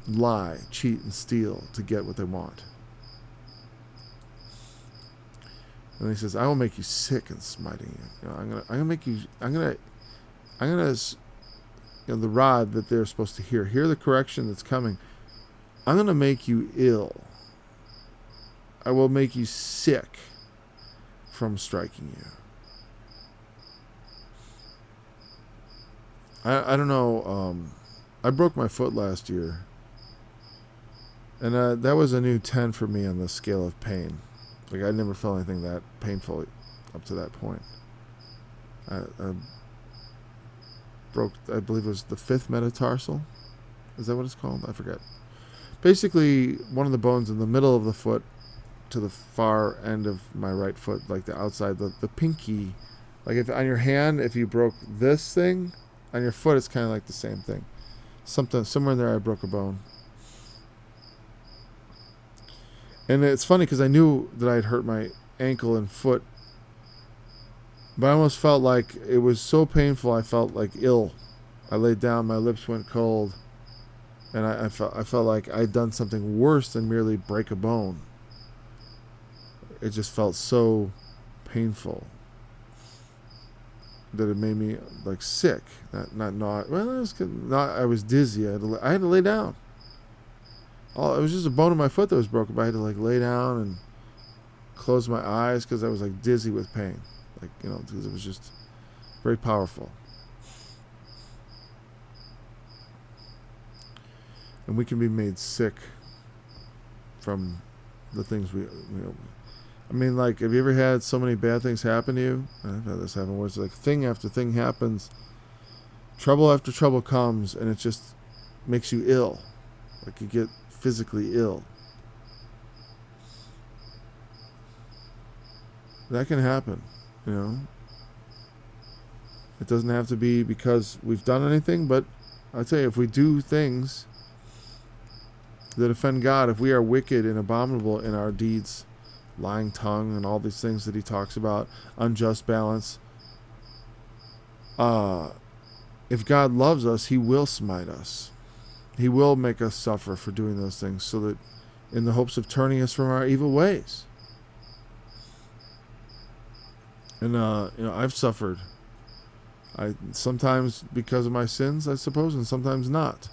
lie, cheat, and steal to get what they want. And he says, "I will make you sick and smiting you. I'm gonna make you. I'm gonna. The rod that they're supposed to hear the correction that's coming. I'm gonna make you ill. I will make you sick from striking you." I don't know. I broke my foot last year. And that was a new 10 for me on the scale of pain. Like, I never felt anything that painful up to that point. I broke, I believe it was the 5th metatarsal. Is that what it's called? I forget. Basically, one of the bones in the middle of the foot to the far end of my right foot, like the outside, the pinky. Like, if on your hand, if you broke this thing, on your foot, it's kind of like the same thing. Somewhere in there, I broke a bone. And it's funny because I knew that I'd hurt my ankle and foot, but I almost felt like it was so painful. I felt like ill. I laid down, my lips went cold, and I felt like I'd done something worse than merely break a bone. It just felt so painful. that it made me like sick. Not well, it was not. I was dizzy. I had to lay down. It was just a bone in my foot that was broken, but I had to like lay down and close my eyes because I was like dizzy with pain, like because it was just very powerful. And we can be made sick from the things we I mean, like, have you ever had so many bad things happen to you? I've had this happen where it's like thing after thing happens, trouble after trouble comes, and it just makes you ill. Like you get physically ill. That can happen, It doesn't have to be because we've done anything, but I tell you, if we do things that offend God, if we are wicked and abominable in our deeds, lying tongue and all these things that he talks about, unjust balance, if God loves us, he will smite us. He will make us suffer for doing those things, so that in the hopes of turning us from our evil ways. And I've suffered. Sometimes because of my sins, I suppose, and sometimes not.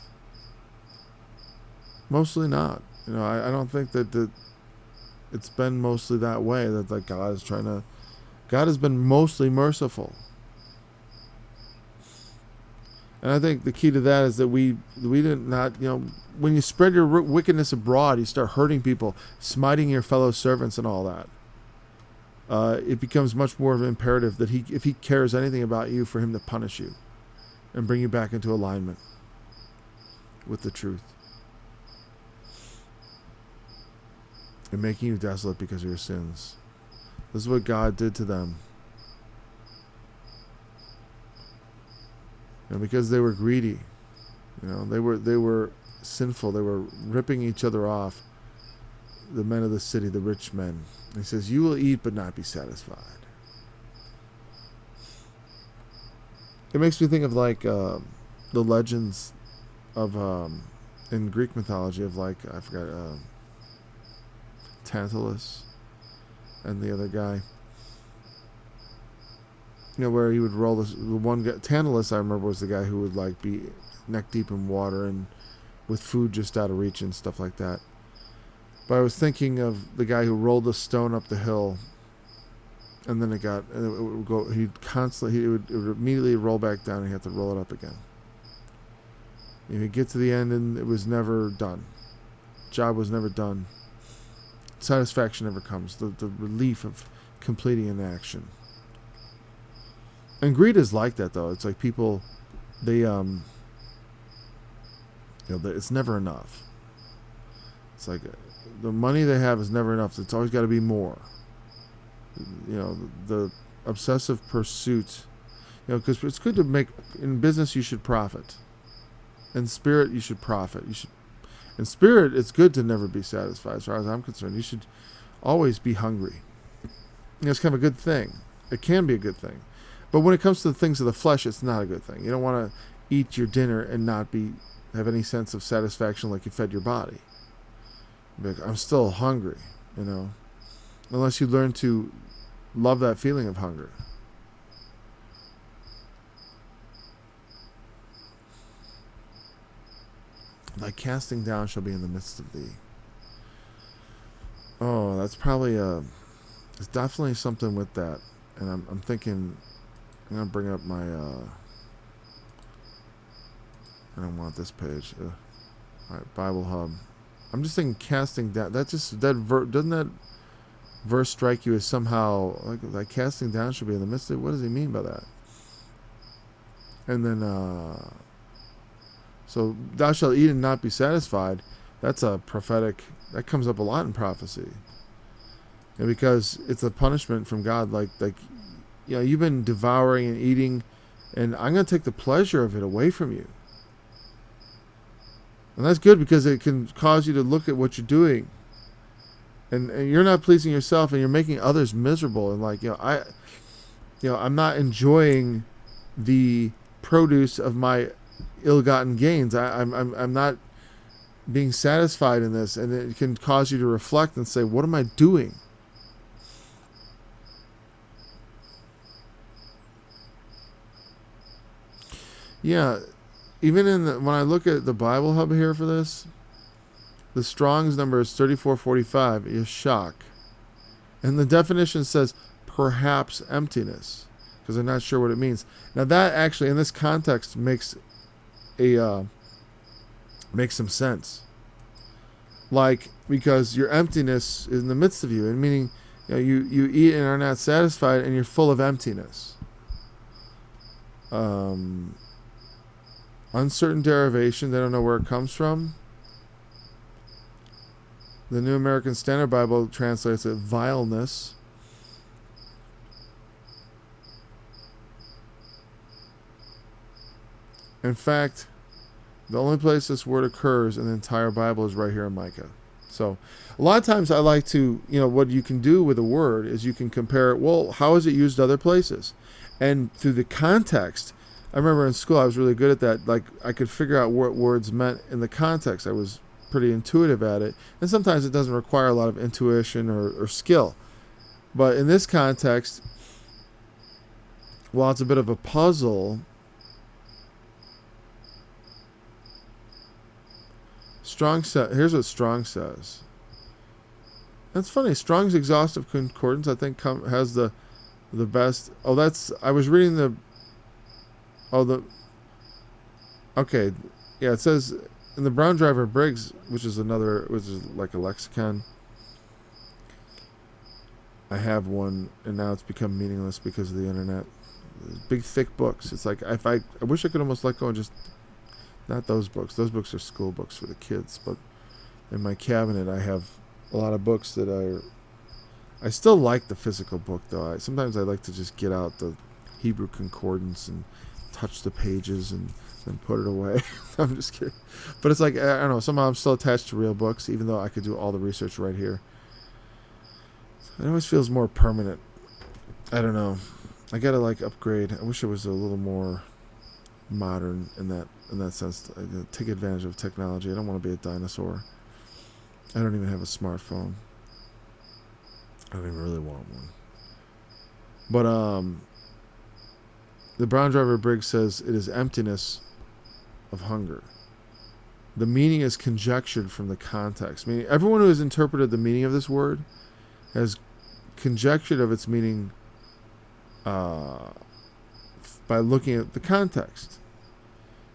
Mostly not. I don't think that it's been mostly that way, that like God has been mostly merciful. And I think the key to that is that we did not, when you spread your wickedness abroad, you start hurting people, smiting your fellow servants and all that. It becomes much more of an imperative that if he cares anything about you, for him to punish you and bring you back into alignment with the truth. And making you desolate because of your sins. This is what God did to them. And because they were greedy, they were sinful. They were ripping each other off. The men of the city, the rich men. He says, "You will eat but not be satisfied." It makes me think of like the legends of in Greek mythology of like I forgot. Tantalus and the other guy, where he would roll this. The one guy, Tantalus, I remember, was the guy who would like be neck deep in water and with food just out of reach and stuff like that. But I was thinking of the guy who rolled a stone up the hill, and then it would go. It would immediately roll back down, and he had to roll it up again. He'd get to the end, and it was never done. Job was never done. Satisfaction never comes. The relief of completing an action. And greed is like that, though. It's like people, it's never enough. It's like the money they have is never enough. It's always got to be more. The obsessive pursuit. Because it's good to make, in business you should profit. In spirit you should profit. In spirit, it's good to never be satisfied, as far as I'm concerned. You should always be hungry. It's kind of a good thing. It can be a good thing. But when it comes to the things of the flesh, it's not a good thing. You don't want to eat your dinner and not have any sense of satisfaction like you fed your body. Be like, I'm still hungry, unless you learn to love that feeling of hunger. Thy casting down shall be in the midst of thee. Oh, that's probably it's definitely something with that. And I'm thinking, I'm going to bring up my, I don't want this page. All right, Bible Hub. I'm just thinking casting down. Doesn't that verse strike you as somehow, like casting down should be in the midst of it? What does he mean by that? And then, so thou shalt eat and not be satisfied. That's a prophetic. That comes up a lot in prophecy. And because it's a punishment from God, like you've been devouring and eating, and I'm going to take the pleasure of it away from you. And that's good, because it can cause you to look at what you're doing, and you're not pleasing yourself, and you're making others miserable. And I'm not enjoying the produce of my ill-gotten gains. I'm not being satisfied in this, and it can cause you to reflect and say, what am I doing? Yeah, even when I look at the Bible Hub here for this, the Strong's number is 3445, is shock. And the definition says perhaps emptiness, because I'm not sure what it means. Now that actually, in this context, makes some sense. Like, because your emptiness is in the midst of you, and meaning, you eat and are not satisfied, and you're full of emptiness. Uncertain derivation, they don't know where it comes from. The New American Standard Bible translates it vileness. In fact, the only place this word occurs in the entire Bible is right here in Micah. So a lot of times I like to, what you can do with a word is you can compare it, well, how is it used other places? And through the context, I remember in school I was really good at that. Like, I could figure out what words meant in the context. I was pretty intuitive at it. And sometimes it doesn't require a lot of intuition or skill. But in this context, while it's a bit of a puzzle, here's what Strong says. That's funny. Strong's exhaustive concordance, I think, has the best. Oh, I was reading okay, yeah, it says in the Brown Driver Briggs, which is like a lexicon. I have one, and now it's become meaningless because of the internet. Big thick books. It's like I wish I could almost let go and just. Not those books. Those books are school books for the kids. But in my cabinet, I have a lot of books that I still like the physical book, though. Sometimes I like to just get out the Hebrew concordance and touch the pages and then put it away. I'm just kidding. But it's like, I don't know, somehow I'm still attached to real books, even though I could do all the research right here. It always feels more permanent. I don't know. I gotta upgrade. I wish it was a little more modern in that sense. I take advantage of technology. I don't want to be a dinosaur. I don't even have a smartphone. I don't even really want one. But the Brown Driver Briggs says it is emptiness of hunger. The meaning is conjectured from the context. Meaning, everyone who has interpreted the meaning of this word has conjectured of its meaning by looking at the context.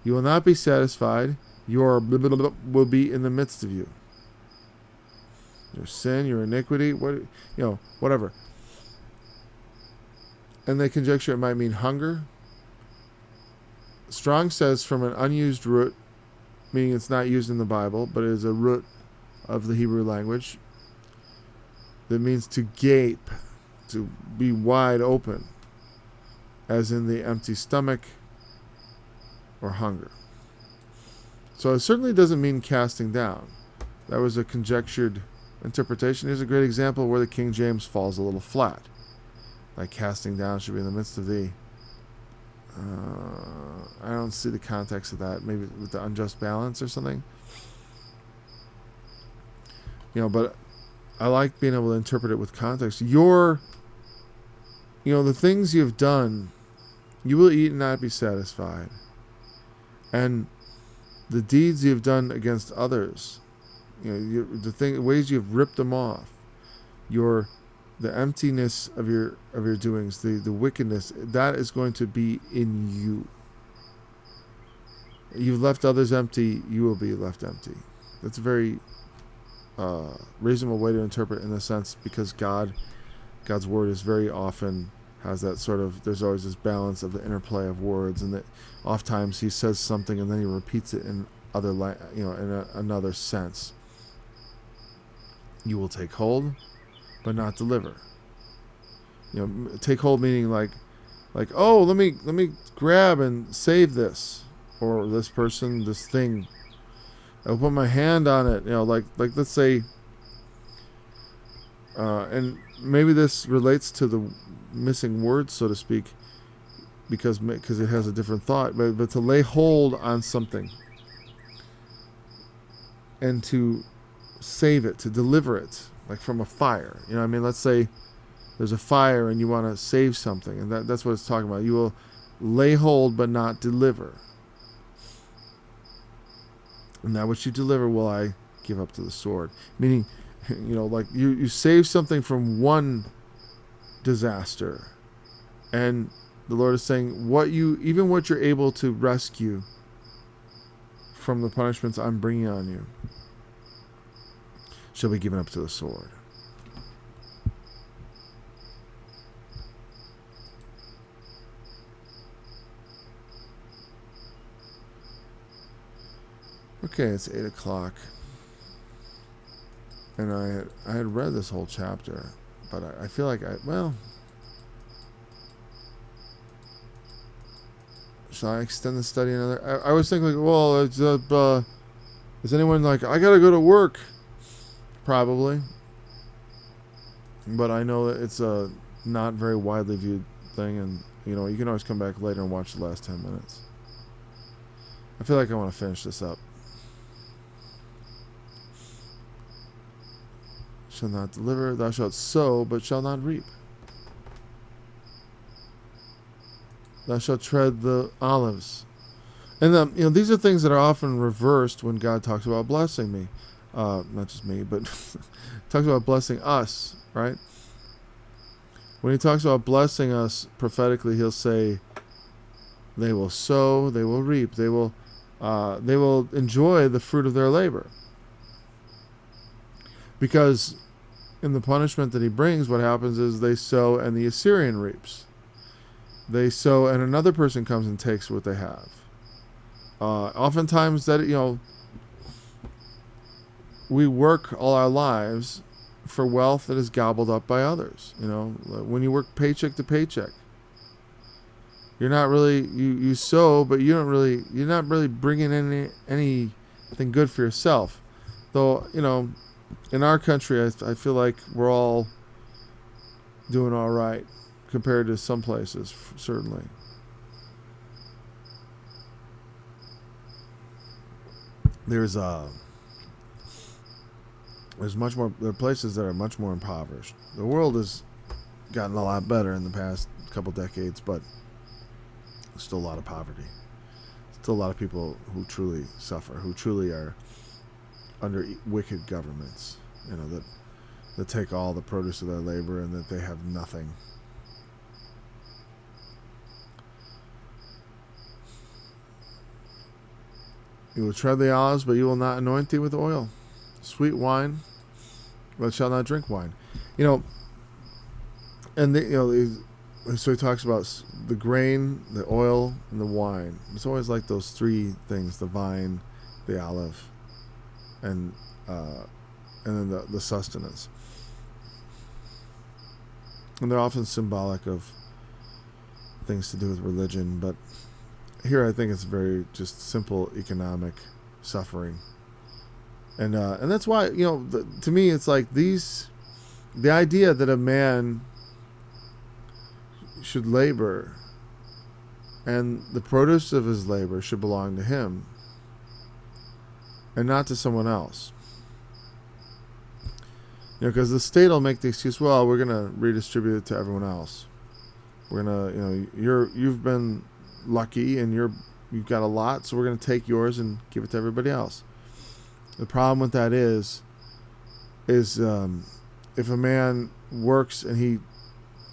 You will not be satisfied. Your will be in the midst of you. Your sin, your iniquity, whatever. And they conjecture it might mean hunger. Strong says from an unused root, meaning it's not used in the Bible, but it is a root of the Hebrew language that means to gape, to be wide open, as in the empty stomach or hunger. So it certainly doesn't mean casting down. That was a conjectured interpretation. Here's a great example where the King James falls a little flat. Like casting down should be in the midst of thee. I don't see the context of that. Maybe with the unjust balance or something. But I like being able to interpret it with context. The things you've done, you will eat and not be satisfied. And the deeds you've done against others, ways you've ripped them off, the emptiness of your doings, the wickedness, that is going to be in you. You've left others empty, you will be left empty. That's a very reasonable way to interpret in a sense, because God's word is very often has that sort of, there's always this balance of the interplay of words, and that oftentimes he says something and then he repeats it in another sense. You will take hold, but not deliver. Take hold meaning like, oh, let me grab and save this, or this person, this thing. I'll put my hand on it. Like let's say, and maybe this relates to the missing word, so to speak, because it has a different thought. But to lay hold on something and to save it, to deliver it, like from a fire. Let's say there's a fire and you want to save something, and that's what it's talking about. You will lay hold but not deliver. and that which you deliver will I give up to the sword. Meaning, like you save something from one disaster, and the Lord is saying what you're able to rescue from the punishments I'm bringing on you shall be given up to the sword. Okay, it's 8 o'clock. And I had read this whole chapter, but I feel like shall I extend the study another? I was thinking, well, is anyone like, I gotta go to work? Probably. But I know that it's a not very widely viewed thing, and you can always come back later and watch the last 10 minutes. I feel like I want to finish this up. Shall not deliver, thou shalt sow, but shalt not reap. Thou shalt tread the olives. And these are things that are often reversed when God talks about blessing me. Not just me, but talks about blessing us, right? When he talks about blessing us prophetically, he'll say, they will sow, they will reap, they will enjoy the fruit of their labor. Because in the punishment that he brings, what happens is they sow and the Assyrian reaps. They sow and another person comes and takes what they have. Oftentimes that, we work all our lives for wealth that is gobbled up by others. When you work paycheck to paycheck, you're not really, you sow, but you're not really bringing anything good for yourself. Though, in our country, I feel like we're all doing all right compared to some places, certainly. There's much more. There are places that are much more impoverished. The world has gotten a lot better in the past couple decades, but there's still a lot of poverty. Still a lot of people who truly suffer, who truly are under wicked governments, that take all the produce of their labor and that they have nothing. You will tread the olives, but you will not anoint thee with oil. Sweet wine, but shall not drink wine. So he talks about the grain, the oil, and the wine. It's always like those three things: the vine, the olive, and then the sustenance. And they're often symbolic of things to do with religion, but here I think it's very just simple economic suffering. And that's why, to me, it's like the idea that a man should labor and the produce of his labor should belong to him and not to someone else. Because the state will make the excuse, well, we're going to redistribute it to everyone else. We're going to, you've been lucky and you've got a lot, so we're going to take yours and give it to everybody else. The problem with that is if a man works and he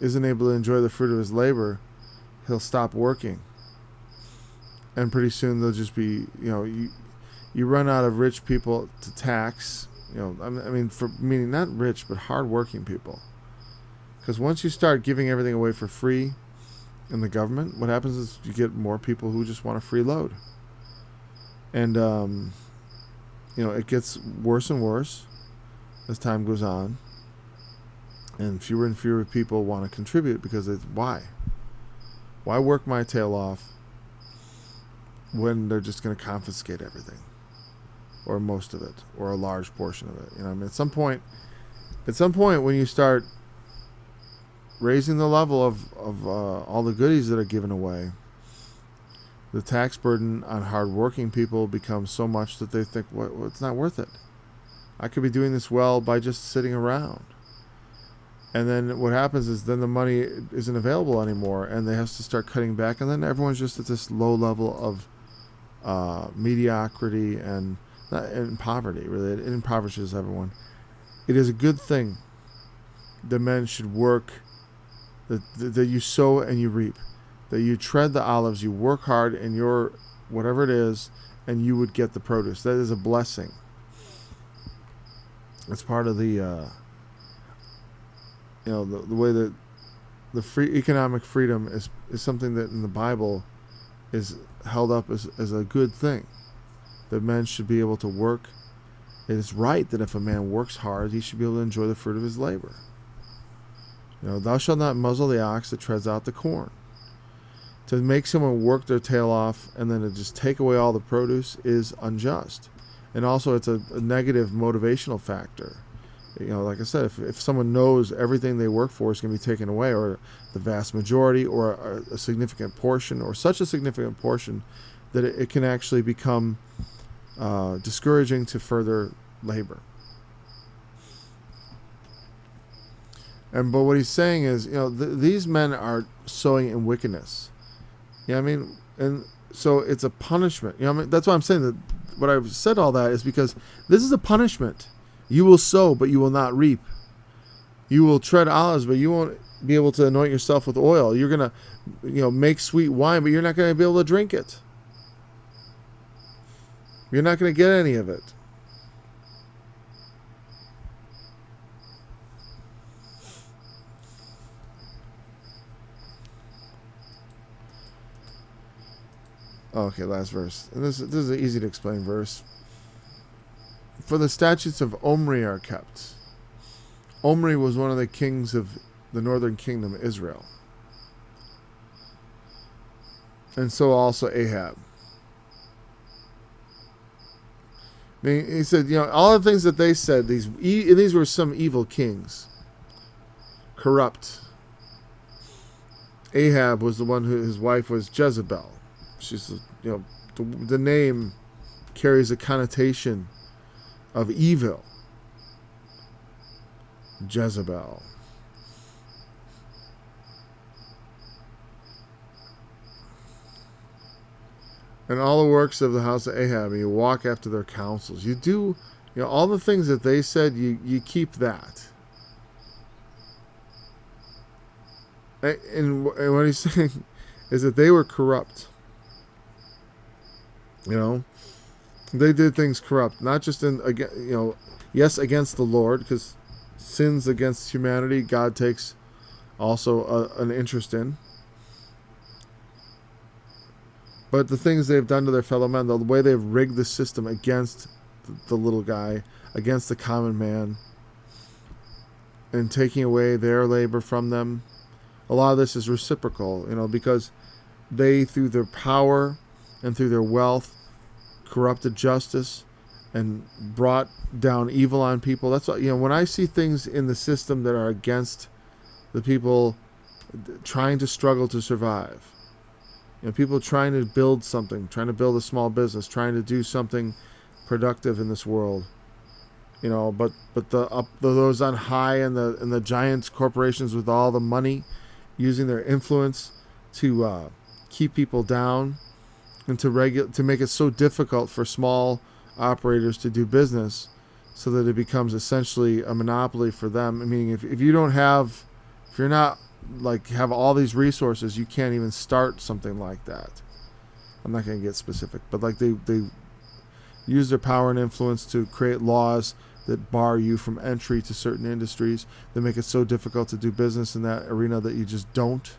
isn't able to enjoy the fruit of his labor, he'll stop working. And pretty soon they'll just be, you run out of rich people to tax, meaning not rich, but hardworking people. Because once you start giving everything away for free in the government, what happens is you get more people who just want a free load. And, it gets worse and worse as time goes on. And fewer people want to contribute because why? Why work my tail off when they're just going to confiscate everything? Or most of it, or a large portion of it. At some point when you start raising the level of all the goodies that are given away, the tax burden on hardworking people becomes so much that they think, well, it's not worth it. I could be doing this well by just sitting around. And then what happens is then the money isn't available anymore, and they have to start cutting back, and then everyone's just at this low level of mediocrity, and not in poverty, really. It impoverishes everyone. It is a good thing that men should work, that you sow and you reap, that you tread the olives, you work hard in your whatever it is, and you would get the produce. That is a blessing. It's part of the the way that the free economic freedom is something that in the Bible is held up as a good thing, that men should be able to work. It is right that if a man works hard, he should be able to enjoy the fruit of his labor. Thou shalt not muzzle the ox that treads out the corn. To make someone work their tail off and then to just take away all the produce is unjust. And also it's a negative motivational factor. Like I said, if someone knows everything they work for is going to be taken away, or the vast majority, or a significant portion, or such a significant portion that it can actually become discouraging to further labor. But what he's saying is, these men are sowing in wickedness. And so it's a punishment. That's why I'm saying that what I've said all that is because this is a punishment. You will sow, but you will not reap. You will tread olives, but you won't be able to anoint yourself with oil. You're going to, make sweet wine, but you're not going to be able to drink it. You're not going to get any of it. Okay, last verse. And this is an easy to explain verse. For the statutes of Omri are kept. Omri was one of the kings of the northern kingdom of Israel. And so also Ahab. He said, all the things that they said, these were some evil kings. Corrupt. Ahab was the one his wife was Jezebel. She's, the name carries a connotation of evil. Jezebel. And all the works of the house of Ahab, you walk after their counsels. You do, all the things that they said, you keep that. And what he's saying is that they were corrupt. They did things corrupt, not just yes, against the Lord, because sins against humanity, God takes also an interest in. But the things they've done to their fellow men, the way they've rigged the system against the little guy, against the common man, and taking away their labor from them, a lot of this is reciprocal, because they, through their power and through their wealth, corrupted justice and brought down evil on people. That's what, when I see things in the system that are against the people trying to struggle to survive, people trying to build something, trying to build a small business, trying to do something productive in this world, but those on high and the giant corporations with all the money using their influence to keep people down, and to make it so difficult for small operators to do business, so that it becomes essentially a monopoly for them. Meaning, if you're not have all these resources, you can't even start something like that. I'm not going to get specific, but they use their power and influence to create laws that bar you from entry to certain industries, that make it so difficult to do business in that arena that you just don't.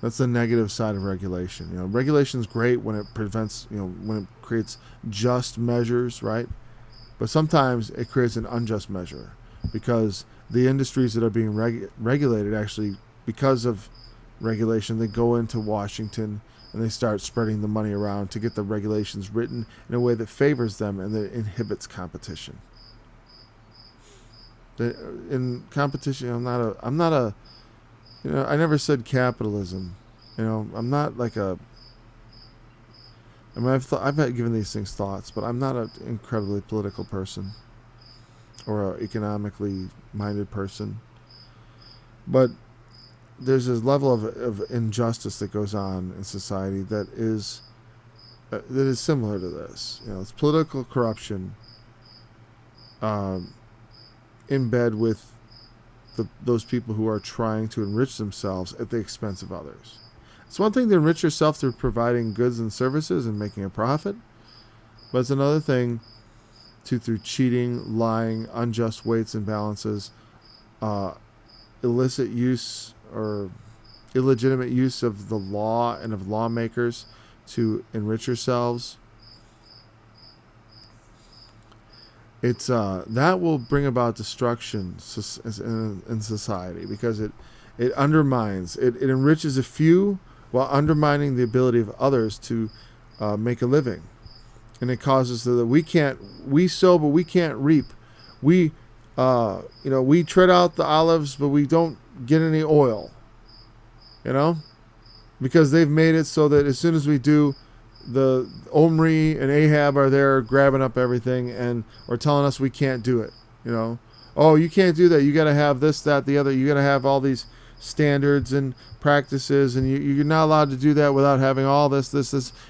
That's the negative side of regulation. Regulation is great when it prevents, when it creates just measures, right? But sometimes it creates an unjust measure, because the industries that are being regulated, actually, because of regulation, they go into Washington and they start spreading the money around to get the regulations written in a way that favors them and that inhibits competition. In competition, I'm not a I never said capitalism. I'm not like a. I've given these things thoughts, but I'm not an incredibly political person or an economically minded person. But there's this level of injustice that goes on in society that is similar to this. It's political corruption in bed with those people who are trying to enrich themselves at the expense of others. It's one thing to enrich yourself through providing goods and services and making a profit, but it's another thing through cheating, lying, unjust weights and balances, illicit use or illegitimate use of the law and of lawmakers to enrich yourselves. It's that will bring about destruction in society, because it undermines, it enriches a few while undermining the ability of others to make a living. And it causes so that we sow but we can't reap. We we tread out the olives but we don't get any oil. Because they've made it so that as soon as we do, the Omri and Ahab are there grabbing up everything or telling us we can't do it. Oh, you can't do that. You got to have this, that, the other. You got to have all these standards and practices, and you're not allowed to do that without having all this,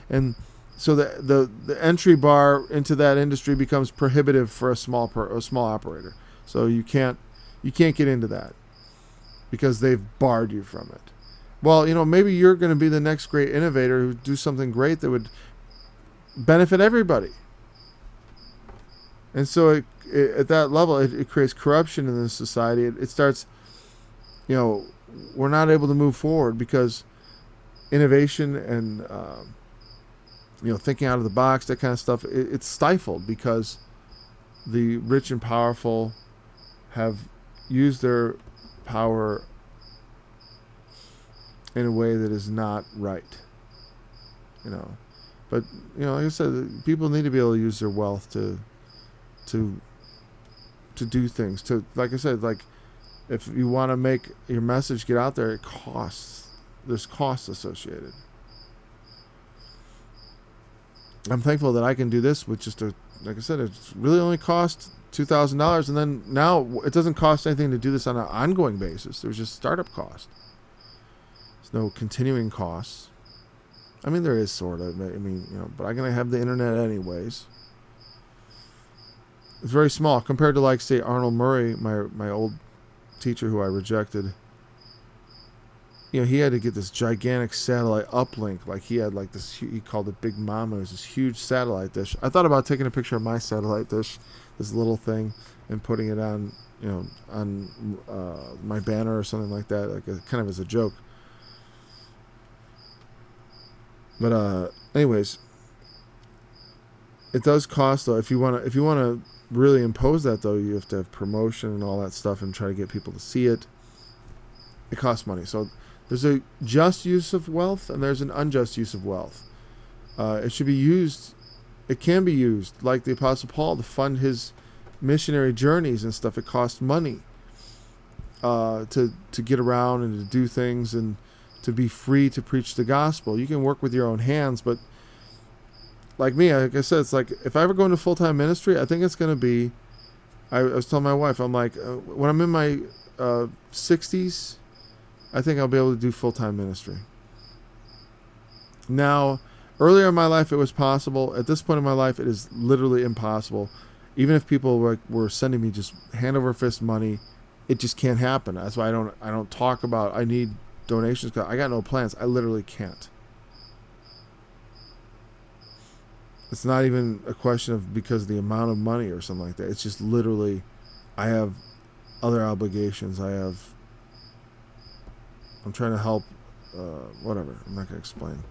and so the entry bar into that industry becomes prohibitive for a small operator. So you can't get into that because they've barred you from it. Well, maybe you're going to be the next great innovator who do something great that would benefit everybody. And so at that level, it creates corruption in the society. It starts, we're not able to move forward because innovation and thinking out of the box, that kind of stuff, it's stifled because the rich and powerful have used their power in a way that is not right. But like I said, people need to be able to use their wealth to do things. To, like I said, like if you want to make your message get out there, it costs. There's costs associated. I'm thankful that I can do this with just like I said, it's really only cost $2,000, and then now it doesn't cost anything to do this on an ongoing basis. There's just startup cost. There's no continuing costs. I mean, there is sort of. But I'm gonna have the internet anyways. It's very small compared to, like, say, Arnold Murray, my old teacher who I rejected. He had to get this gigantic satellite uplink. Like, he had like this, he called it Big Mama. It was this huge satellite dish. I thought about taking a picture of my satellite dish, this little thing, and putting it on, on my banner or something like that, like kind of as a joke. But anyways, it does cost though. If you want to really impose that though, you have to have promotion and all that stuff and try to get people to see it. It costs money. So there's a just use of wealth and there's an unjust use of wealth. It should be used. It can be used, like the Apostle Paul, to fund his missionary journeys and stuff. It costs money to get around and to do things and to be free to preach the gospel. You can work with your own hands, but like me, like I said, it's like if I ever go into full-time ministry, I think it's going to be, I was telling my wife, I'm like, when I'm in my 60s, I think I'll be able to do full-time ministry. Now, earlier in my life, it was possible. At this point in my life, it is literally impossible. Even if people were sending me just hand over fist money, it just can't happen. That's why I don't talk about, I need donations, because I got no plans. I literally can't. It's not even a question of because of the amount of money or something like that. It's just literally, I have other obligations. I'm trying to help, whatever. I'm not going to explain.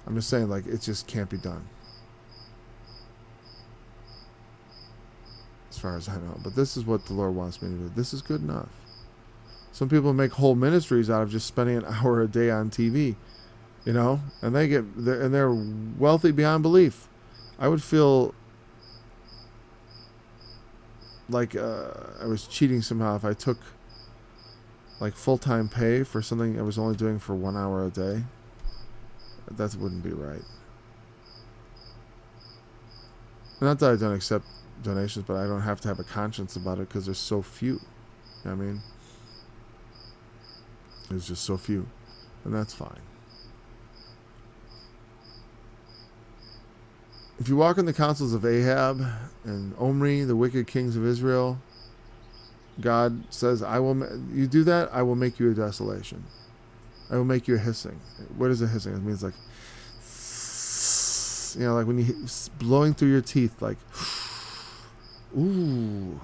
I'm just saying, like, it just can't be done. As far as I know. But this is what the Lord wants me to do. This is good enough. Some people make whole ministries out of just spending an hour a day on TV, and they're wealthy beyond belief. I would feel like I was cheating somehow if I took like full-time pay for something I was only doing for 1 hour a day. That wouldn't be right. Not that I don't accept donations, but I don't have to have a conscience about it because there's so few. You know what I mean? There's just so few, and that's fine. If you walk in the counsels of Ahab and Omri, the wicked kings of Israel, God says, you do that, I will make you a desolation. I will make you a hissing. What is a hissing? It means like, like when you blowing through your teeth, like, ooh.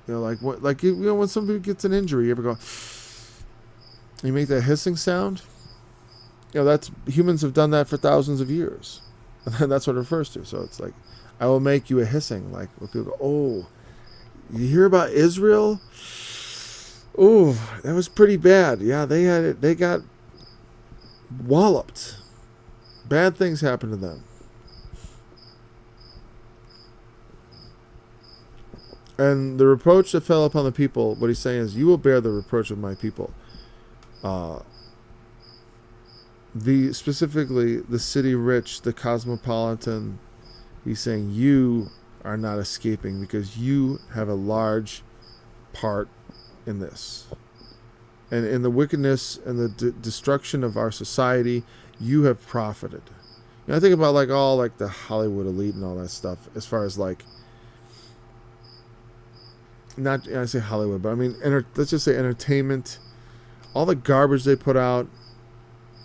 Like what? Like when somebody gets an injury, you ever go? You make that hissing sound. That's humans have done that for thousands of years, and that's what it refers to. So it's like, I will make you a hissing. Like when people go, oh, you hear about Israel? Oh, that was pretty bad. Yeah, they had it. They got walloped. Bad things happened to them. And the reproach that fell upon the people, what he's saying is, you will bear the reproach of my people. Specifically the city rich, the cosmopolitan, he's saying you are not escaping because you have a large part in this. And in the wickedness and the destruction of our society, you have profited. I think about all the Hollywood elite and all that stuff, as far as not, I say Hollywood, but I mean, let's just say entertainment, all the garbage they put out,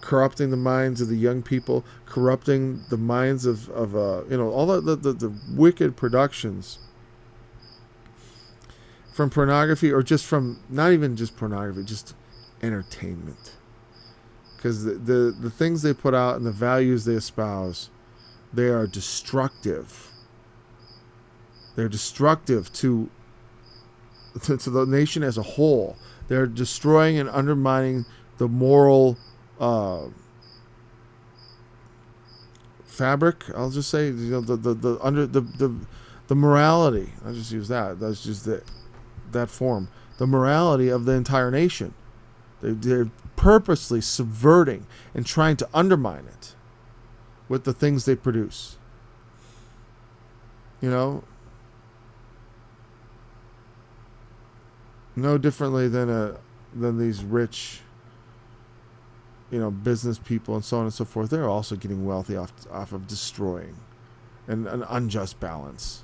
corrupting the minds of the young people, corrupting the minds of all the wicked productions from pornography, or just from, not even just pornography, just entertainment. Because the things they put out and the values they espouse, they are destructive. They're destructive to the nation as a whole. They're destroying and undermining the moral fabric. I'll just say, the morality. I'll just use that. That's just that form. The morality of the entire nation. They're purposely subverting and trying to undermine it with the things they produce. No differently than these rich, business people and so on and so forth. They're also getting wealthy off of destroying an unjust balance,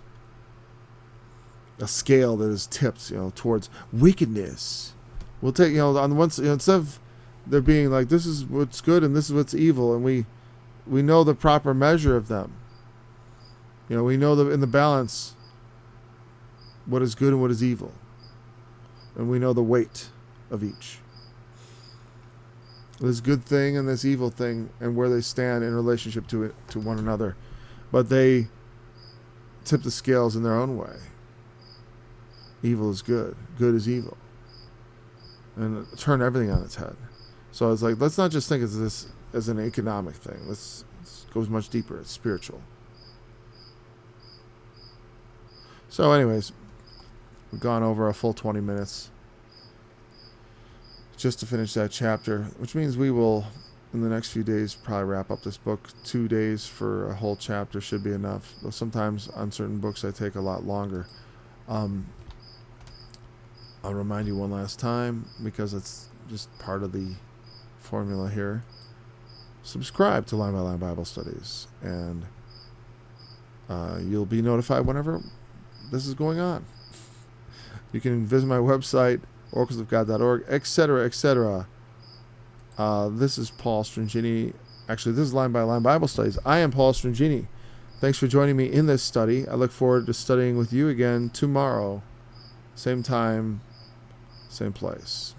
a scale that is tipped, towards wickedness. We'll take, on one, instead of there being like, this is what's good and this is what's evil, and we know the proper measure of them. We know in the balance what is good and what is evil. And we know the weight of each. This good thing and this evil thing, and where they stand in relationship to one another. But they tip the scales in their own way. Evil is good. Good is evil. And turn everything on its head. So it's like, let's not just think of this as an economic thing. It goes much deeper. It's spiritual. So anyways, we've gone over a full 20 minutes just to finish that chapter, which means we will, in the next few days, probably wrap up this book. 2 days for a whole chapter should be enough. Though sometimes on certain books I take a lot longer. I'll remind you one last time, because it's just part of the formula here. Subscribe to Line by Line Bible Studies, and you'll be notified whenever this is going on. You can visit my website, oraclesofgod.org, etc., etc. This is Paul Strangini. Actually, this is Line by Line Bible Studies. I am Paul Strangini. Thanks for joining me in this study. I look forward to studying with you again tomorrow. Same time, same place.